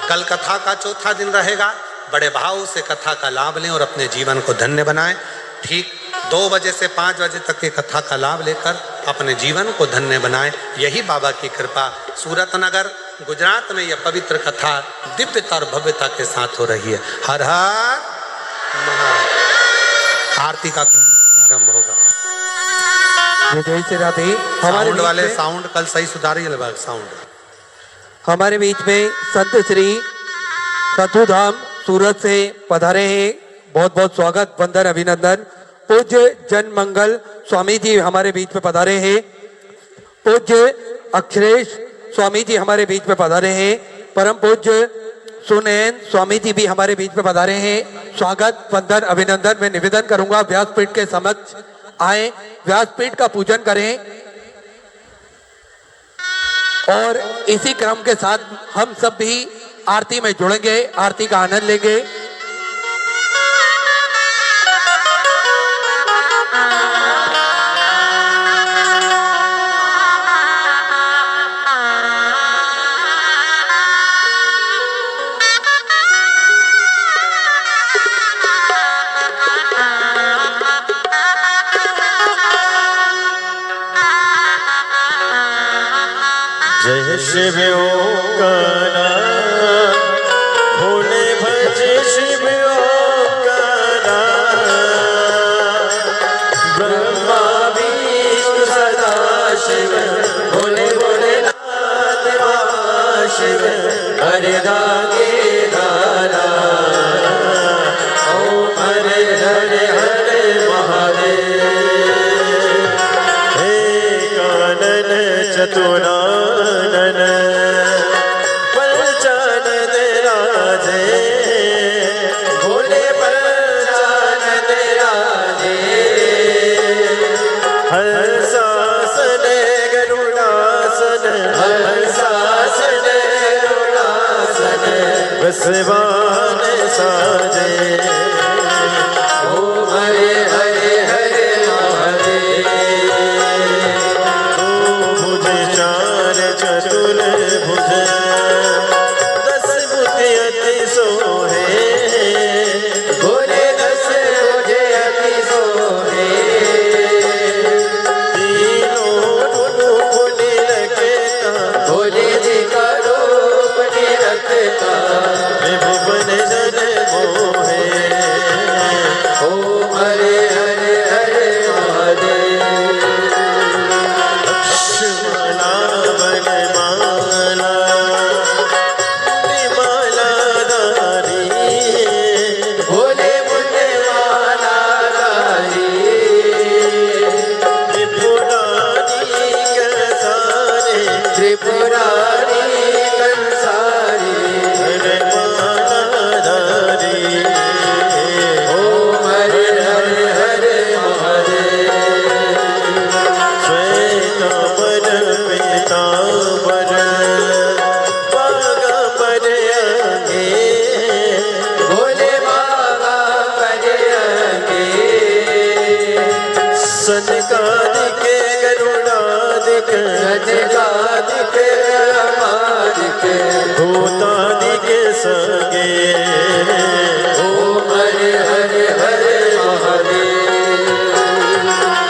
कल कथा का चौथा दिन रहेगा। बड़े भाव से कथा का लाभ लें और अपने जीवन को धन्य बनाएं। ठीक 2 बजे से 5 बजे तक की कथा का लाभ लेकर अपने जीवन को धन्य बनाएं। यही बाबा की कृपा। सूरत नगर गुजरात में यह पवित्र कथा दिव्यता और भव्यता के साथ हो रही है। हर हर आरती का प्रारंभ होगा। जय श्री राधे। साउंड वाले साउंड कल सही सुधारिए लगभग साउंड। हमारे बीच में संत श्री सतुधाम सूरत से पधारे हैं। बहुत बहुत स्वागत, वंदन, अभिनंदन। पूज्य जन मंगल स्वामी जी हमारे बीच में पधारे हैं। पूज्य अखिलेश स्वामी जी हमारे बीच में पधारे हैं। परम पूज्य सुनैन स्वामी जी भी हमारे बीच में पधारे हैं। स्वागत, वंदन, अभिनंदन। मैं निवेदन करूंगा व्यासपीठ के समक्ष आए, व्यासपीठ का पूजन करें और इसी क्रम के साथ हम सब भी आरती में जुड़ेंगे, आरती का आनंद लेंगे। जय शिव ओंकारा, भोले भज शिव ओंकारा। ब्रह्मा विष्णु सदा शिव, भोले भोलेनाथ महाशिव। हरे रागे धारा, ओम हरे हरे हरे महादेव। हे कानन चतुरानन, पंचानन राजे। भोले पंचानन राजे। हंसासन गरुड़ासन, हंसासन गरुड़ासन। बसवान साजे, ओम हरे हरे हरे महादेव। चार चतुर भुज, 10 बुद्धि अति सोहे। भोले 10 बुद्धि अति सोहे। तीनों रूप निरखता, भोले जी का रूप निरखता। विभु सनकादिक गरुडादिक गजगादिक रमादिक भूतादिक संगे ओम हरे हरे हरे महादेव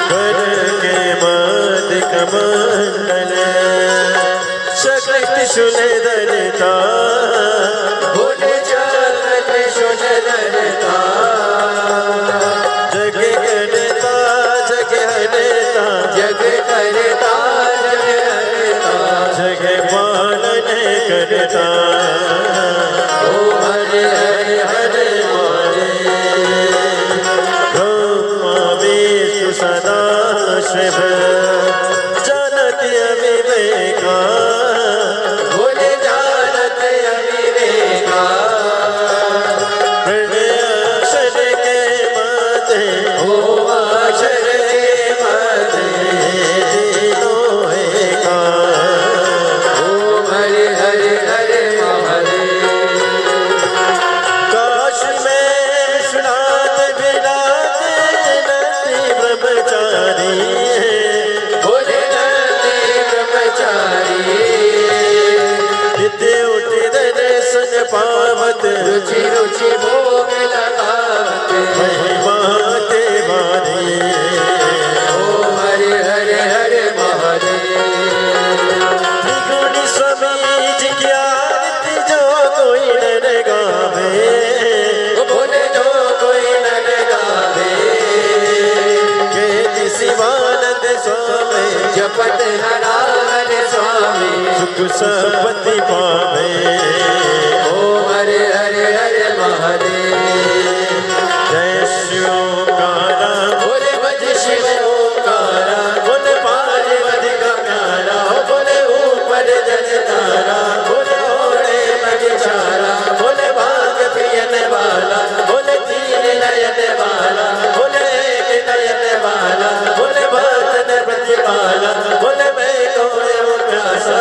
कर के मद कमंडल शक्ति सुनदरता भुज चरण सुनदरता जग करता जग हरता जग करता जग हरता जग पालन करता ओम हरे हरे हरे महादेव ब्रह्मा विष्णु सदा शिव जानति अविवेका भोले जानति अविवेका प्रणय अक्षर के मध्य ओम अक्षर के मध्य तीनों एका ओम हरे हरे हरे महादेव काशी में विश्वनाथ विराज नंदी ब्रह्मचारी भोले नंदी ब्रह्मचारी नित्य उठे दर्शन पावत रुचि रुचि भोग लगावत महिमा ते बारी ओम हरे हरे हरे महादेव त्रिगुणी स्वामी जी की आरती जो कोई नर गावे बोले जो कोई नर गावे केति शिवानंद स्वामी जपत हरार स्वामी सुख संपत्ति पावे ओम हरे हरे हरे महादेव जय शिवकारा बोले भज शिव ओंकारा बोले पार्वती का प्यारा बोले ऊपर जल तारा बोले ओढ़े मगचारा बोले भाग प्रियन वाला बोले तीन नयन वाला बोले एक नयन वाला बोले भक्तन प्रतिपाला बोले मैं कोय प्यासा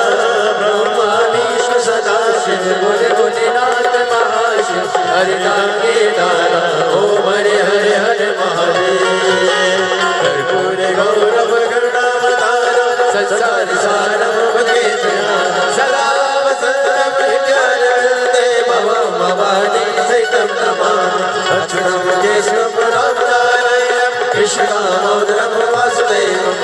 ब्रह्मा विष्णु सदा शिव बोले भोलेनाथ महाशिव हरि नाम के दारा ओम हरे हरे हरे महादेव कर्पूर गौरव करुणावतार संसार सारम भजेत सदा वसंतम हृदयानंदे भवं भवानी सहितं नमामि अच्युतं केशवं राम नारायणं कृष्णदामोदरं वासुदेवं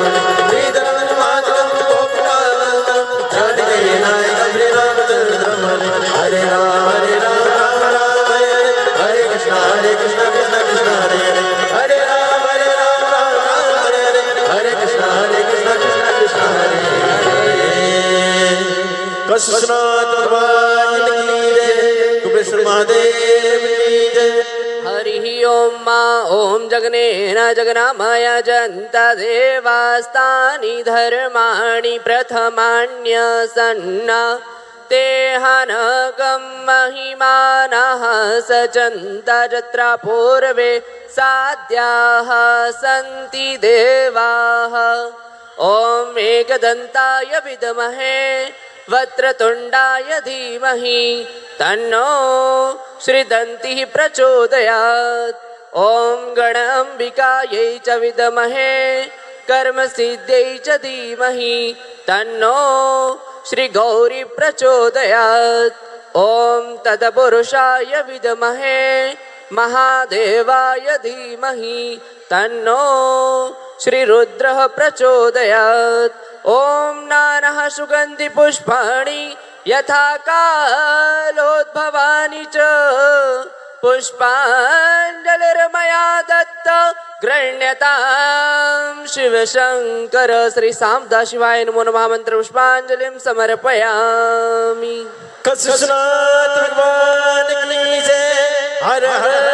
श्रीधरं माधवं गोपीनाथं जानकीनायकं श्रीरामचन्द्रं हरे राम राम राम हरे हरे कृष्ण कृष्ण कृष्ण हरे हरे हरे राम राम राम हरे हरे हरे कृष्ण कृष्ण कृष्ण हरे हरे कृष्णनाथ भगवान की जय कृष्ण महादेव की जय हरिः ओम मा ओम जगनेन जगन्नामय जन्त देवास्तानि धर्माणि प्रथमान्यसन्न ते हनगं महिमानः सचन्त यत्र पूर्वे साध्याः सन्ति देवाः ॐ एकदन्ताय विद्महे वक्रतुण्डाय धीमहि तन्नो श्रीदन्तिः प्रचोदयात् ॐ गणाम्बिकायै च विद्महे कर्मसिद्ध्यै च धीमहि तन्नो श्रीगौरी प्रचोदयात् ॐ तत्पुरुषाय विद्महे महादेवाय धीमहि तन्नो श्रीरुद्रः प्रचोदयात् ॐ नानः सुगन्धिपुष्पाणि यथा कालोद्भवानि च पुष्पाञ्जलिर्मया दत्त गृह्यतां शिवशङ्कर श्री सामदाशिवाय नमो नमः मंत्र पुष्पाञ्जलिं समर्पयामि। कृष्णनाथ भगवान की जय हर हर